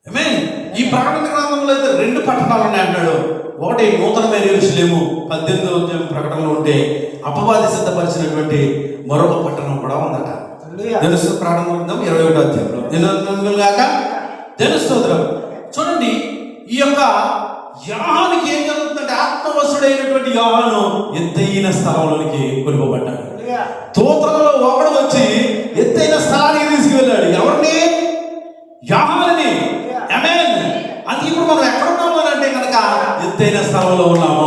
ఆమేన్. ఈ ప్రకటన గ్రంథంలో అయితే 2 పట్టణాలు ఉన్నాయి అంటాడు. ఒకటి నూతనమైన యెరూషలేము 18వ అధ్యాయం ప్రకటనలో ఉంటే అపవాది సిద్ధపరిచినటువంటి మరొక పట్టణం కూడా ఉందట. తెలుసు. ప్రకటన గ్రంథం 21వ అధ్యాయంలో తెలుస్తుంది. చూడండి, ఈ యొక్క యోహానుకి ఏం జరుగుతుందంటే ఆత్మవశుడైనటువంటి యోహాను ఎత్తైన స్థలంలోనికి కొనుకోబడ్డాడు. దూతలలో ఒకడు వచ్చి ఎత్తైన స్థలానికి తీసుకువెళ్ళాడు. ఎవరిని? యోహానుని. ఆమేన్. అందుకే ఇప్పుడు మనం ఎక్కడ ఉన్నాము అని అంటే కనుక ఎత్తైన స్థలంలో ఉన్నాము.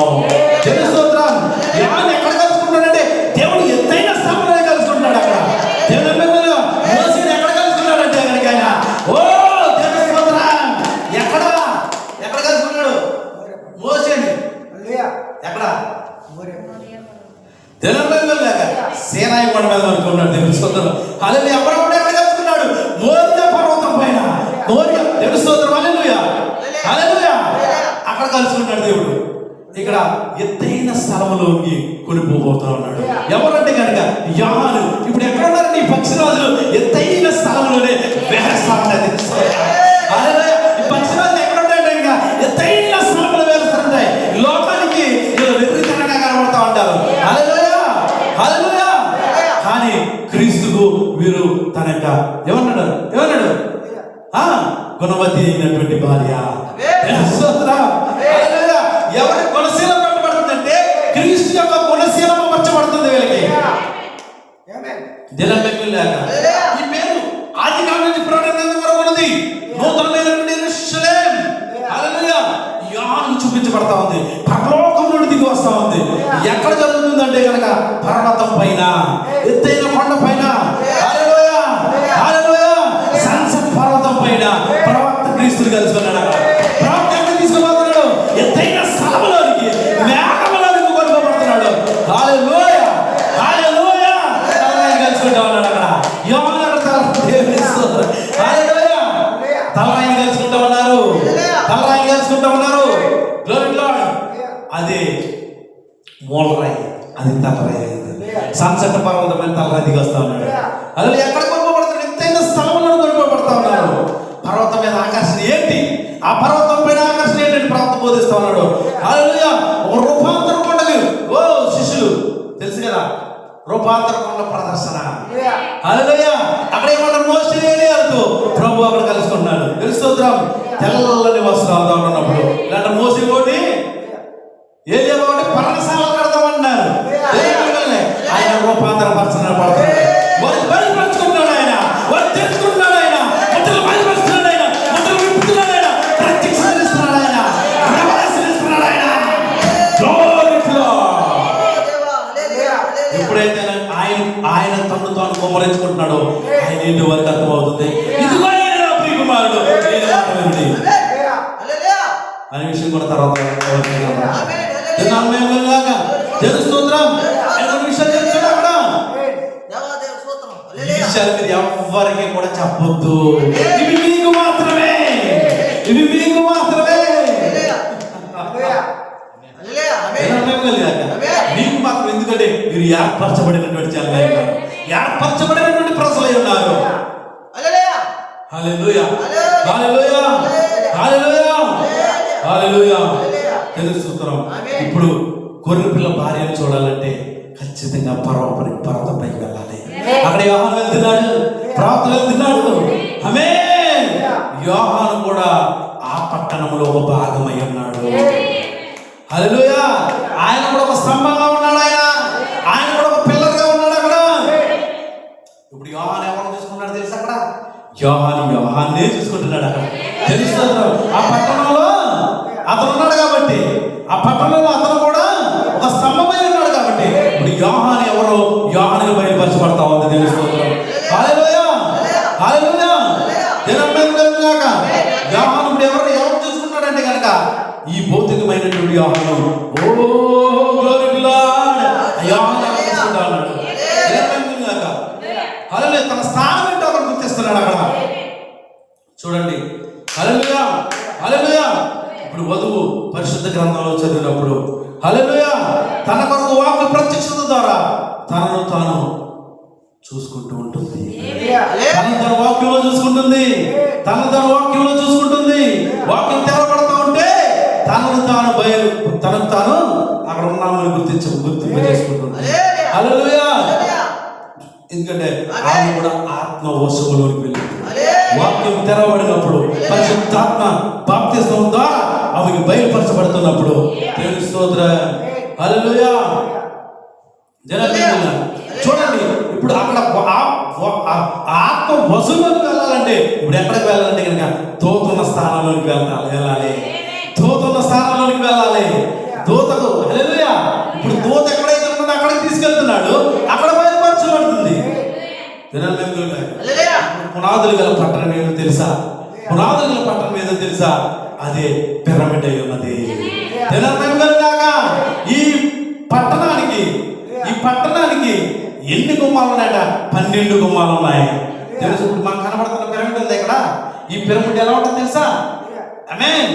తెలుస్తుంది. యోహాను ఎక్కడ కలుసుకుంటాడంటే దేవుడు ఎత్తైన స్థలంలోనే కలుసుకుంటాడు. అక్కడ దేవుని మోసేని ఎక్కడ కలుసుకున్నాడంటే కనుక ఆయన ఓ ఎక్కడ కలుసుకున్నాడు? మోసేని ఎక్కడ? సేనాయి కొండ మీద అనుకున్నాడు. దేవుని స్తోత్రం. హల్లెలూయా. అబ్రాహామును ఎక్కడ కలుసుకున్నాడు? మోరియా పర్వతం పైన. మోరియా. దేవుని స్తోత్రం. హల్లెలూయా, హల్లెలూయా. అక్కడ కలుసుకున్నాడు దేవుడు. ఇక్కడ ఎత్తైన స్థలంలోకి కొనిపోబోతా ఉన్నాడు. ఎవరంటే కనుక యోహాను. ఇప్పుడు ఎక్కడ ఉన్నారండి ఈ పక్షిరాజులు? ఎత్తైన స్థలంలోనే వేరేస్తాయి. ఈ పక్షిరాజులు ఎక్కడ ఉంటాయంటే కనుక ఎత్తైన స్థలంలో వేరేస్తాయి. గుణవతి అయినటువంటి భార్య. స్తోత్రం. హల్లెలూయా. ఎవరి గుణశీలం పట్టబడుతుందంటే క్రీస్తు యొక్క గుణశీలం పరచబడుతుంది వీళ్ళకి. దినమెక్కులాగా ఈ పేరు ఆది కాలం నుంచి పురాణం వరకు ఉన్నది. నూతనమైనటువంటి యెరూషలేము. హల్లెలూయా. యోహానుకు చూపించబడతా ఉంది. పరలోకం నుండి దిగి వస్తా ఉంది. ఎక్కడ జరుగుతుందంటే కనుక పర్వతం పైన, ఎత్తైన కొండ పైన. హల్లెలూయా. హల్లెలూయా. సన్సెట్ పర్వతం పైన ప్రవక్త క్రీస్తుని కలుసుకున్నాడు. ప్రవక్త ఎక్కడ తీసుకుపోతున్నాడు? ఎత్తైన స్థలములోనికి, మేఘములోనికి కొనుక్కోబడుతున్నాడు. హల్లెలూయా. హల్లెలూయా. తలరాయి కలుసుకుంటా ఉన్నాడు అక్కడ. యోహాను అక్కడ హల్లెలూయా. తలరాయి కలుసుకుంటా ఉన్నారు. తలరాయి కలుసుకుంటా ఉన్నారు. Glory to lord. అదే మూలరాయి, అది తలరాయి. సన్సెట్ పర్వతం పైన తలరాయి దిగి వస్తా ఉన్నాడు. అదే ఎక్కడ కొనుక్కోబడుతున్నాడు? ఎత్తైన స్థలములను కొనుక్కోబడతా ఉన్నారు. పర్వతం మీద ఆకర్షణ ఏంటి? ఆ పర్వతం పైన ఆకర్షణ ఏంటంటే ప్రవక్త బోధిస్తా ఉన్నాడు. హల్లెలూయా. ఒక రూపాంతర కొండకు ఓ శిష్యులు తెలుసు కదా, రూపాంతర కొండ ప్రదర్శన. హల్లెలూయా. అక్కడ ఏమన్నారు? మోషే ఏలియాలతో ప్రభు అక్కడ కలుసుకున్నాడు. తెలుస్తోత్రం. తెల్లని వస్త్రాలు ఉన్నప్పుడు ఇలాంటి మోసే ఒకటి, ఏలియా ఒకటి పర్ణశాల కడతామన్నారు. ఆయన రూపాంతర పరచన పడుతున్నాడు. బయలుపరుచుకుంటున్నాడు ఆయన. వాడు తెలుసుకుంటున్నాడు ఆయన. ముద్రలు బయలుపరుస్తున్నాడు ఆయన. ముద్రలు విప్పుతున్నాడు ఆయన. ప్రత్యక్షిస్తున్నాడు ఆయన. ప్రవేశిస్తున్నాడు ఆయన. ఎప్పుడైతే ఆయన తను తాను కుమ్మరించుకుంటున్నాడు, ఆయన ఏంటి వారికి అర్థమవుతుంది. ఇదిగో ఆయన నా ప్రియ కుమారుడు, నేను మాట వినండి అనే విషయం కూడా తర్వాత స్తోత్రం. విషయాలు చెప్తాడు అక్కడ. ఈ విషయాలు మీరు ఎవరికి కూడా చెప్పొద్దు. ఇవి మీకు మాత్రమే, ఇవి మీకు మాత్రమే, మీకు మాత్రం. ఎందుకంటే మీరు ఏర్పరచబడినటువంటి జనాలు, ఏర్పరచబడినటువంటి ప్రజలై ఉన్నారు. హల్లెలూయా. హల్లెలూయా. హల్లెలూయా. హల్లెలూయా. తెలుసుకుంటున్నాం. ఇప్పుడు గొర్రె పిల్ల భార్యను చూడాలంటే ఖచ్చితంగా పర్వతం పైకి వెళ్ళాలి. అక్కడ యోహాను వెళ్తున్నాడు, ప్రవక్త వెళ్తున్నాడు. ఆమేన్. యోహాను కూడా ఆ పట్టణంలో ఒక భాగమై ఉన్నాడు. హల్లెలూయా. ఆయన కూడా ఒక స్తంభంగా ఉన్నాడు. ఆయన కూడా ఒక పిల్లర్గా ఉన్నాడు అక్కడ. ఇప్పుడు యోహాను ఎవరు చూసుకున్నాడు తెలుసు? అక్కడ యోహాన్నే చూసుకుంటున్నాడు అక్కడ. తెలుస్తుంది. ఆ పట్టణంలో అతను ఉన్నాడు కాబట్టి, ఆ పట్టణంలో అతను కూడా ఒక స్తంభమై ఉన్నాడు కాబట్టి ఇప్పుడు యోహాను ఎవరో యోహానుకు బయలుపరచబడతా ఉంది. తెలుస్తుంది. హల్లెలూయా. హల్లెలూయా. యోహాను ఇప్పుడు ఎవరు చూసుకున్నాడంటే కనుక ఈ భౌతికమైనటువంటి యోహాను. Oh glory to lord. యోహాను చూసుకుంటా ఉన్నాడు. హల్లెలూయా. తన స్థానం ఏంటో అక్కడ గుర్తిస్తున్నాడు అక్కడ. చూడండి. హల్లెలూయా. హల్లెలూయా. ఇప్పుడు వధువు పరిశుద్ధ గ్రంథంలో చదివినప్పుడు హల్లెలూయా తన కొరకు వాక్య ప్రత్యక్షత ద్వారా తనను తాను చూసుకుంటూ ఉంటుంది. తనను తన వాక్యంలో చూసుకుంటుంది. తనను తన వాక్యంలో చూసుకుంటుంది. వాక్యం తెరవబడతా ఉంటే తనకు తాను అక్కడ ఉన్నామని గుర్తింపు చేసుకుంటుంది. హల్లెలూయా. ఎందుకంటే ఆమె కూడా ఆత్మ వశములోకి వెళ్ళింది. వాక్యం తెరవబడినప్పుడు పరిశుద్ధాత్మ బాప్తిస్మం ద్వారా ఆమెకి బయలుపరచబడుతున్నప్పుడు స్తోత్రం. హల్లెలూయా. చూడండి. ఇప్పుడు అక్కడ ఆత్మ వశువులోకి వెళ్ళాలంటే ఇప్పుడు ఎక్కడికి వెళ్ళాలంటే కనుక దూతున్న స్థానంలోకి వెళ్ళాలి. దూతున్న స్థానంలోకి వెళ్ళాలి. దూతకు హల్లెలూయా. ఇప్పుడు దూత ఎక్కడైతే ఉంటుందో అక్కడికి తీసుకెళ్తున్నాడు. అక్కడ బయలుపరచబడుతుంది. పునాదులు గల పట్టణం ఏదో తెలుసా? పునాదులు గల పట్టణం ఏదో తెలుసా? అదే పిరమిడ్ అయి ఉన్నది. ఈ పట్టణానికి ఎన్ని గుమ్మాలు ఉన్నాయట? 12 గుమ్మాలు ఉన్నాయి. తెలుసు. ఇప్పుడు మనకు కనబడుతున్న పిరమిడ్ ఉంది ఇక్కడ. ఈ పిరమిడ్ ఎలా ఉంటుంది తెలుసా? ఆమేన్.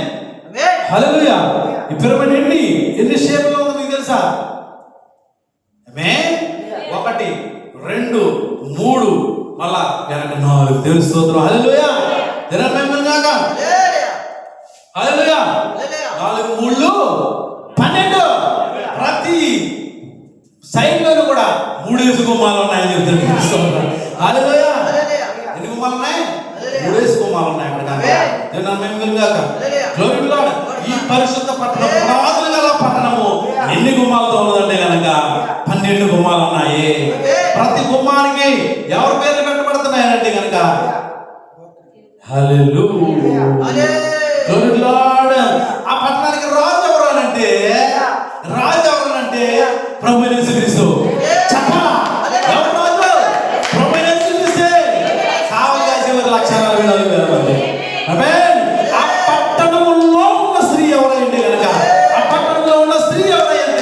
హల్లెలూయా. ఈ పిరమిడ్ ఎన్ని షేపులో ఉందో మీకు తెలుసా? ఆమేన్. 1 2 3 మళ్ళా వెనక 4. తెలుస్తోత్రం. హల్లెలూయా. హల్లెలూయా. 4 3 12. ప్రతి సైడ్లోనూ కూడా 3 గుమ్మాలు ఉన్నాయని చెప్తారు. హల్లెలూయా. ఎన్ని గుమ్మాలు ఉన్నాయి? మూడేసి గుమ్మాలు ఉన్నాయి అక్కడ నేను మెమ్మల్గాక గ్లోరీ టు గాడ్. ఈ పరిశుద్ధ పట్టణం పునాదులు గల పట్టణము ఎన్ని గుమ్మాలతో ఉన్నదంటే గనక 12 గుమ్మాలు ఉన్నాయి. ప్రతి గుమ్మానికి ఎవరి పేర్లు పెట్టబడుతున్నాయంటే గనక హల్లెలూయా గ్లోరీ టు గాడ్. ఆ పట్టణానికి రాజు ఎవరు అంటే ప్రభు యేసుక్రీస్తు. చెప్పాలా ఎవరు రాజు? ప్రభు యేసుక్రీస్తే. కావలి కాసేవారు 1,40,000 మంది. ఆమేన్. ఆ పట్టణంలో ఉన్న స్త్రీ ఎవరైతే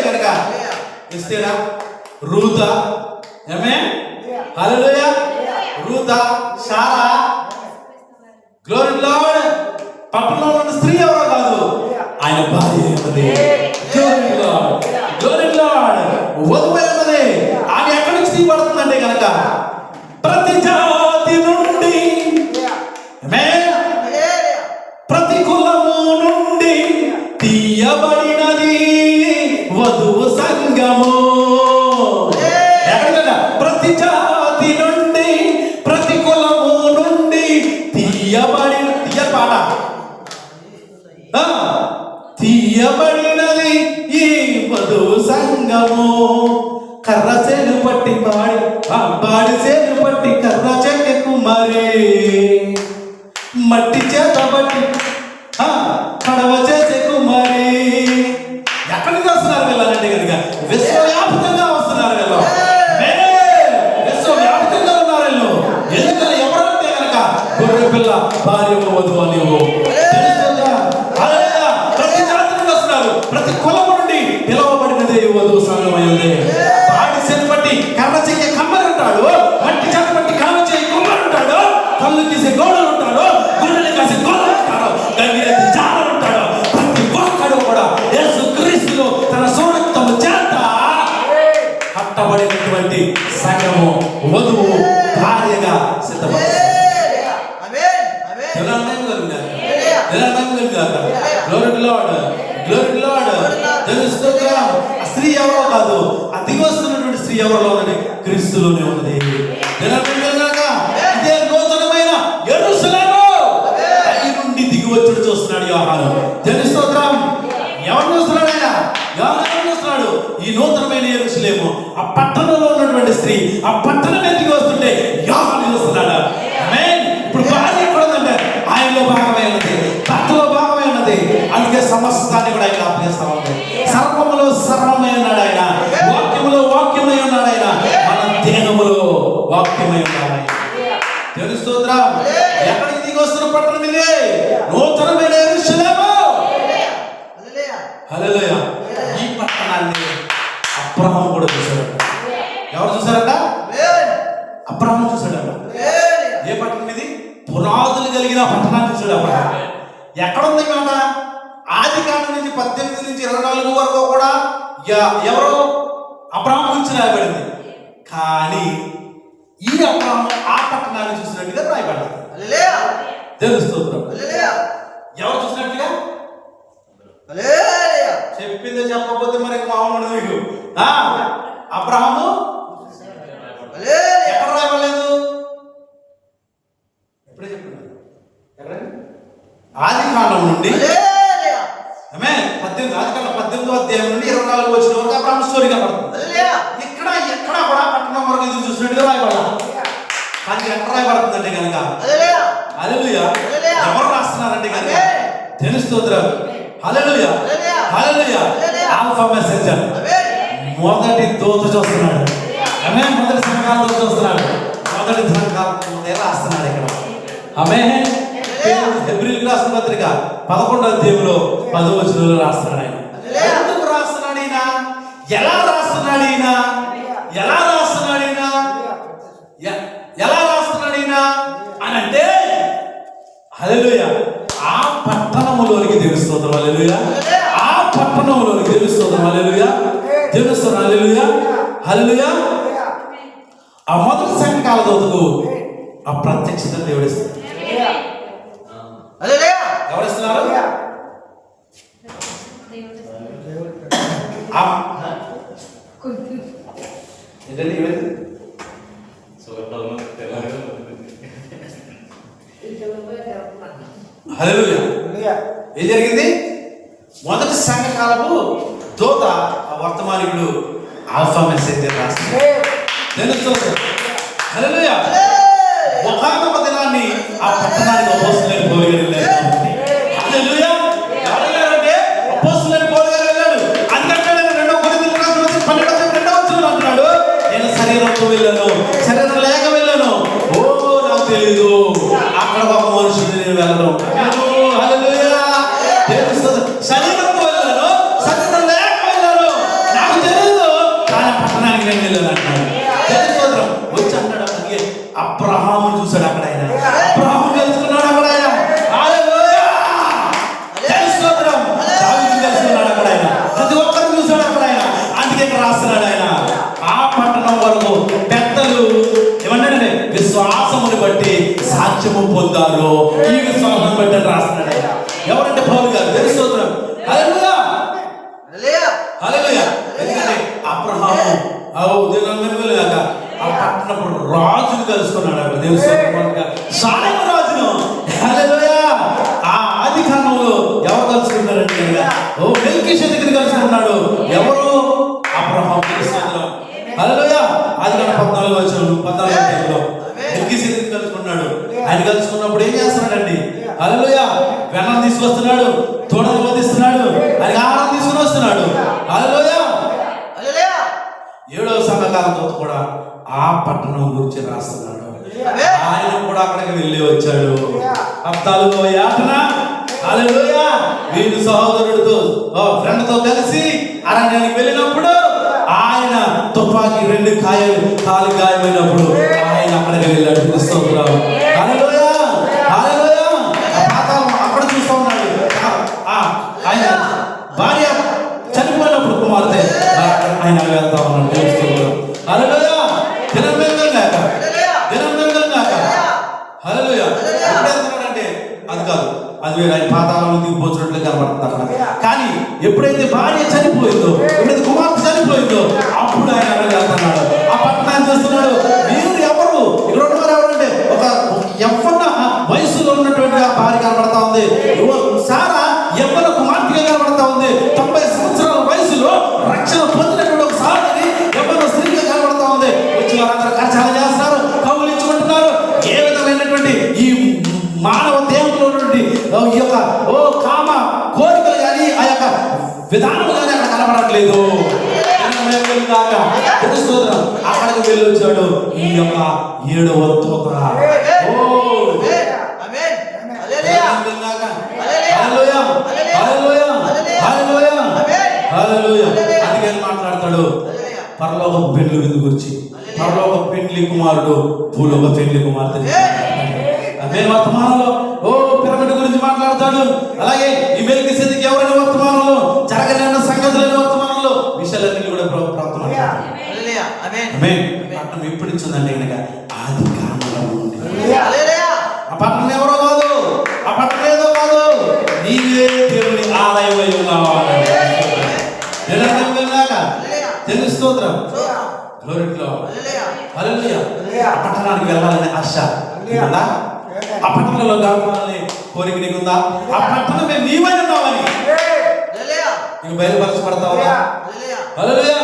గనక ఎస్తేరా, రూతా, ఆమేన్ హల్లెలూయా, రూతా, శారా, గ్లోరీ టు లార్డ్. పట్టణంలో ఉన్న స్త్రీ ఎవరో కాదు, ఆయన భార్య ఉన్నది. Glory to Lord, glory to lord. వధువు ఉన్నది. ఆయన ఎక్కడి నుంచి తీయబడుతుందంటే కనుక ప్రతి జాతి నుండి, ఆమేన్, ప్రతి కులము నుండి తీయబడినది వధువు సంఘము. ప్రతి జాతి నుండి, ప్రతి కులము నుండి తీయబడినది ఈ వధువు సంఘము. కర్ర చేను పట్టి బాడి చేను పట్టి కర్ర చెక్క కుమారి, మట్టి చేత బట్టి కడవ చేసే కుమారి. ఎక్కడి నుంచి వస్తున్నారు వీళ్ళంటే కనుక విశ్వవ్యాప్తంగా వస్తున్నారు వీళ్ళు. విశ్వవ్యాప్తంగా ఉన్నారు వీళ్ళు. ఎందుకని ఎవరంటే కనుక గొర్రె పిల్ల భార్య వధువు అని ప్రతి జాతి నుండి వస్తున్నారు. ప్రతి కులము నుండి పిలవబడినదే వధువు సంఘమైంది. బాడి చేతి బట్టి కర్ర చెక్కే కమ్మరి ఉంటాడు, మట్టి చేత బట్టి కర్ర చేయి కుమ్మరి ఉంటాడు, కళ్ళు తీసే గోడలు ఉంటాడు, గుర్రెలు కాసే గోడలు ఉంటాడు, గంగిరెత్తి జాలరు ఉంటాడు. ప్రతి ఒక్కడు కూడా యేసుక్రీస్తులో తన సౌరత్వము చేత కట్టబడినటువంటి సంఘము వధువు భార్యగా సిద్ధపడుతుంది. స్త్రీ ఎవరో కాదు, ఆ దిగొస్తున్నటువంటి స్త్రీ ఎవరిలో ఉన్నది, క్రీస్తులోనే ఉన్నది. ఇదే నూతనమైన యెరూషలేము పై నుండి దిగి వచ్చి చూస్తున్నాడు యోహాను. దేవుని స్తోత్రం. ఎవరు చూస్తున్నాడు? ఆయన యోహాను చూస్తున్నాడు. ఈ నూతనమైన యెరూషలేము, ఆ పట్టణంలో ఉన్నటువంటి స్త్రీ, ఆ పట్టణమే దిగి వస్తుంటే యోహాను చూస్తున్నాడు. ఆమేన్. ఇప్పుడు భార్య ఎక్కడ ఉందంటే ఆయనలో భాగమే ఉన్నది, భర్తలో భాగమే ఉన్నది. అందుకే సమస్తాన్ని కూడా ఆయన అప్పగిస్తా ఉంది. సర్వములో సర్వమై ఉన్నాడు ఆయన, వాక్యములో వాక్యమై ఉన్నాడు ఆయన, మన దేహములో వాక్యమై ఉన్నాడు ఆయన. దేవుని స్తోత్రం. ఎక్కడికి దిగి వస్తున్న పట్టణం ఇది? నూతనమైన యెరూషలేము. హల్లెలూయా. ఈ పట్టణాన్ని అబ్రహాము కూడా చూశాడట. ఎవరు చూశారట? అబ్రహాము చూశాడట. ఏ పట్టణం ఇది? పునాదులు కలిగిన పట్టణాన్ని చూశాడు అబ్రహాము. ఎక్కడుంది మాట? ఆదికాండం నుంచి 18 నుంచి 24 వరకు కూడా ఎవరు అబ్రహాము గురించి రాయబడింది. కానీ ఈ అబ్రహాము ఆ పట్టణాన్ని చూసినట్టుగా రాయబడింది. దేవుని స్తోత్రం. ఎవరు చూసినట్టుగా? చెప్పిందే చెప్పకపోతే మరి మామూలు మీకు. అబ్రహాము ఎక్కడ రాయబడలేదు? ఎప్పుడే చెప్పండి. ఆదికాండం నుండి ఆదికాండం 18వ అధ్యాయం నుండి 24 వచ్చిన వరకు అబ్రహాము స్టోరీ కనబడుతుంది. ఇక్కడ ఎక్కడ కూడా పట్టణం వరకు ఎదురు చూసినట్టుగా రాయబడాలి. కానీ ఎక్కడ రాయబడుతుందంటే కనుక హల్లెలూయా. ఎవరు రాస్తున్నారంటే కనుక దేవుని స్తోత్రం. హల్లెలూయా, హల్లెలూయా. ఆల్ఫా మెసెంజర్ మొదటి దూత చూస్తున్నాడు. ఆమేన్. మొదటి సంఘాల దూత చూస్తున్నాడు. మొదటి సంఘాల దూత రాస్తున్నాడు ఇక్కడ. ఆమేన్. హెబ్రీయులకు రాసిన పత్రిక 11వ అధ్యాయంలో 10వ వచనంలో రాస్తున్నాడు ఆయన. ఎందుకు రాస్తున్నాడు ఈయన? ఎలా రాస్తున్నాడు ఈయన? ఎలా రాస్తున్నాడు ఈయన? ఎలా రాస్తున్నాడు ఈయన అని అంటే హల్లెలూయా, ఆ పట్టణములోనికి దేవుని స్తోత్రం. హల్లెలూయా. ఆ పట్టణములోనికి దేవుని స్తోత్రం. హల్లెలూయా. దేవుని స్తోత్రం. హల్లెలూయా, హల్లెలూయా. ఆ మొదటి సంఘకాల దూతకు ఆ ప్రత్యక్షత దేవుడిస్తాడు. ఎవరిస్తున్నారు? హల్లెలూయా. ఏం జరిగింది? మొదటి సంఘకాలపు దూత ఆ వర్తమానికుడు ఆల్ఫా మెసేజ్ రాసింది. హల్లెలూయా. ఒకానొక దినాన్ని ఆ పట్టణానికి అపోస్తలులైన పౌలు గారు వెళ్ళారు. హల్లెలూయా. ఎవరు వెళ్ళారంటే అపోస్తలులైన పౌలు గారు వెళ్ళాడు. అందుకంటే 2 కొరింథీయుల రాసిన 12వ అంటున్నాడు, నేను శరీరంతో వెళ్ళాను, శరీరం లేక వెళ్ళాను. ఓ నాకు తెలీదు అక్కడ ఒక మనుషుడు నేను వెళ్ళను. హల్లెలూయా. శరీరంతో వెళ్ళాను, శరీరం లేక వెళ్ళాను, నాకు తెలీదు కానీ పట్టణానికి నేను వెళ్ళాను అంటున్నాడు. సోదరం వచ్చి అంటాడు. అలాగే అబ్రహాము చూశాడు అక్కడ ఆయన, అబ్రహాము తెలుసుకున్నాడు అక్కడ ఆయన. హల్లెలూయా. సోదరం దావీదు తెలుసుకున్నాడు అక్కడ ఆయన, ప్రతి ఒక్కరు చూశాడు అక్కడ ఆయన. అందుకే ఇక్కడ రాస్తున్నాడు ఆయన, ఆ పట్టణం వరకు పెద్దలు ఏమన్నాడంటే విశ్వాసముని బట్టి సాక్ష్యము పొందారు, ఈ విశ్వాసం బట్టి రాస్తున్నాడు ఆయన. ఎవరంటే పౌలు గారు. తెలుసోదరం. హల్లెలూయా. హల్లెలూయా. ఎందుకంటే అబ్రహాము ఆ పట్టణప్పుడు రాజును కలుసుకున్నాడు అక్కడ. తెలుసుకోగా సాలెము రాజును. హల్లెలూయా. ఆ ఆది కాండంలో ఎవరు కలుసుకున్నారంటే మెల్కీషెదెకుని కలుసుకున్నాడు. ఎవరు? అబ్రహాము. తెలుసుకోగలం. హల్లెలూయా. ఆది కాండం 14 మెల్కీషెదెకుని కలుసుకున్నాడు. ఆయన కలుసుకున్నప్పుడు ఏం చేస్తున్నాడండి? హల్లెలూయా. వెన్నం తీసుకొస్తున్నాడు, తోడలు వధిస్తున్నాడు, ఆయనకి ఆహారం తీసుకుని వస్తున్నాడు. హల్లెలూయా. 7వ సంఘకాలంతో కూడా ఆ పట్టణం గురించి రాస్తున్నాడు. ఆయన కూడా అక్కడికి వెళ్ళి వచ్చాడు. 14వ యాతన. హల్లెలూయా. వీడు సహోదరుడితో ఫ్రెండ్తో కలిసి అరణ్యానికి వెళ్ళినప్పుడు ఆయన తుపాకీ 2 కాలు గాయమైనప్పుడు ఆయన అక్కడికి వెళ్ళాడు. క్రీస్తురావు. హల్లెలూయా. హల్లెలూయా. అక్కడ చూస్తూ ఉన్నాడు. ఆయన భార్య చనిపోయినప్పుడు కుమార్తె ఆయన వెళ్తా ఉన్నాడు. తెలుసుకోవడం. హల్లెలూయా. దినం వెంగళగాక. హల్లెలూయా. ఎప్పుడు వెళ్తున్నాడంటే అది కాదు, అది వేరే. ఆయన పాతాళంలో దిగిపోతున్నట్లు కనబడుతుంది అక్కడ. కానీ ఎప్పుడైతే భార్య చనిపోయిందో, ఎప్పుడైతే కుమార్తె చనిపోయిందో అప్పుడు ఆయన వెళ్తున్నాడు. ఆ పట్టణాన్ని చేస్తున్నాడు. మీరు ఎవరు? ఇక్కడ ఉన్నవారు ఎవరంటే ఒక యవ్వన వయసులో ఉన్నటువంటి ఆ భార్య కనబడతా ఉంది. సారా యవ్వన కుమార్తెగా కనబడతా ఉంది. 90 సంవత్సరాల వయసులో రక్షణ పొందినటువంటి ఒక సారని యవ్వన స్త్రీగా కనబడతా ఉంది. వచ్చి వారందరూ ఖర్చాలు చేస్తున్నారు, కౌలించుకుంటున్నారు. ఏ విధమైనటువంటి ఈ మానవ దేహంలో ఉన్నటువంటి ఈ యొక్క కామ కోరికలు కానీ ఆ యొక్క విధానం కానీ అక్కడ కనబడట్లేదు. అక్కడికి వెళ్ళి వచ్చాడు ఈ యొక్క 7వ దూత. అందుకే మాట్లాడతాడు పరలోక పెండ్లి విందు గురించి. పరలోక పెండ్లి కుమారుడు, భూలోక పెండ్లి కుమార్తె. అదే వర్తమానంలో పిరమిడ్ గురించి మాట్లాడతాడు. అలాగే ఈ మెల్కీసెదెకు ఎవరైనా వర్తమానంలో జరగలేని సంగతులైన వర్తమానంలో విషయాలన్నీ కూడా ప్రార్థన. పట్టణం ఎప్పుడు ఇచ్చిందంటే కనుక ఆది కాండంలో ఉంది. ఆ పట్టణం ఎవరో కాదు, ఆ పట్టణం ఏదో కాదు, నీవే దేవుని ఆలయమై ఉన్నావా. తెలుస్తోత్రం. ఆ పట్టణానికి వెళ్ళాలనే ఆశ నీకుందా? ఆ పట్టణంలో గడపాలని కోరిక నీకుందా? ఆ పట్టణమే నీవై ఉన్నావని నీకు బయలుపరచబడతావా? హల్లెలూయా.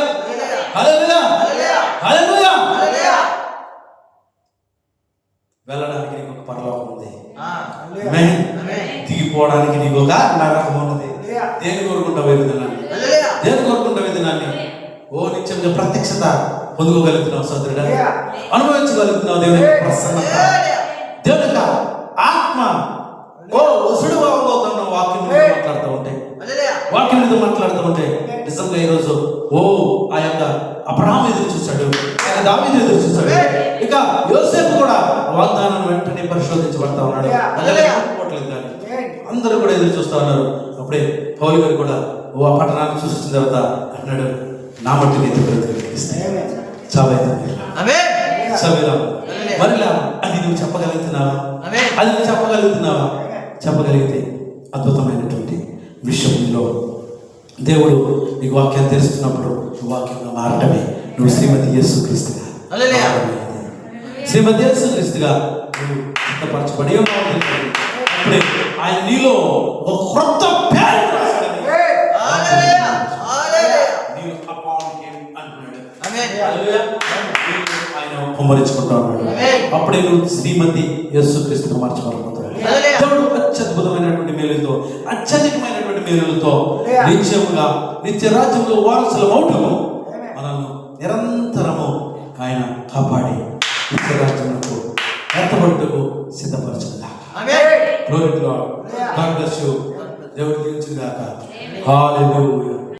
హల్లెలూయా. హల్లెలూయా. వెళ్ళడానికి నీకు ఒక పరలోకం ఉంది. దిగిపోవడానికి నీకు ఒక నరకం ఉన్నది. దేని కోరుకుంటావు ఈ దినాన్ని? దేని కోరుకుంటావు ఈ దినాన్ని? నిత్యంగా ప్రత్యక్షత పొందుకోగలుగుతున్నావు సోదరుడా, అనుభవించగలుగుతున్నావు దేవుని ప్రసన్నత, దేవుని యొక్క ఆత్మ. వసుడు బాబోతున్నావు వాక్యం మాట్లాడుతూ ఉంటే నిజంగా ఈరోజు ఆ యొక్క అబ్రహాము ఎదురు చూశాడు, దావీదు ఎదురు చూశాడు. ఇక యోసేపు కూడా వాగ్దానం వెంటనే పరిశోధించబడతా ఉన్నాడు. కానీ అందరూ కూడా ఎదురు చూస్తా ఉన్నారు. అప్పుడే పౌలు గారు కూడా ఆ పట్టణాన్ని చూసిన తర్వాత అన్నాడు, నా మట్టిని మరిలా అది నువ్వు చెప్పగలుగుతున్నావా? అది నువ్వు చెప్పగలుగుతున్నావా? చెప్పగలిగితే అద్భుతమైనటువంటి విషయంలో దేవుడు నీకు వాక్యాన్ని తెలుస్తున్నప్పుడు వాక్యంగా మారటమే నువ్వు శ్రీమతి యేసుక్రీస్తుగా, శ్రీమతి యేసుక్రీస్తుగా నువ్వు సిద్ధపరచబడి అప్పుడే ఆయన నీలో ఒక క్రొత్త పేరు రాశాడని. నీవు upon him అంటున్నాడు. హల్లెలూయా. ఆయన కుమ్మరించుకుంటా ఉన్నాడు. అప్పుడే నువ్వు శ్రీమతి యేసుక్రీస్తుగా మార్చబడతావు. దేవుడు అత్యద్భుతమైనటువంటి మేలులతో, అత్యధికమైనటువంటి మేలులతో నిత్యముగా నిత్య రాజ్యంలో వారసుల మౌటము మనల్ని నిరంతరము ఆయన కాపాడి నిత్య రాజ్యములకు ఎత్తబడుటకు సిద్ధపరచుకుందాం. Glory to God. God bless you. దేవుడు దీవించుగాక. హల్లెలూయా.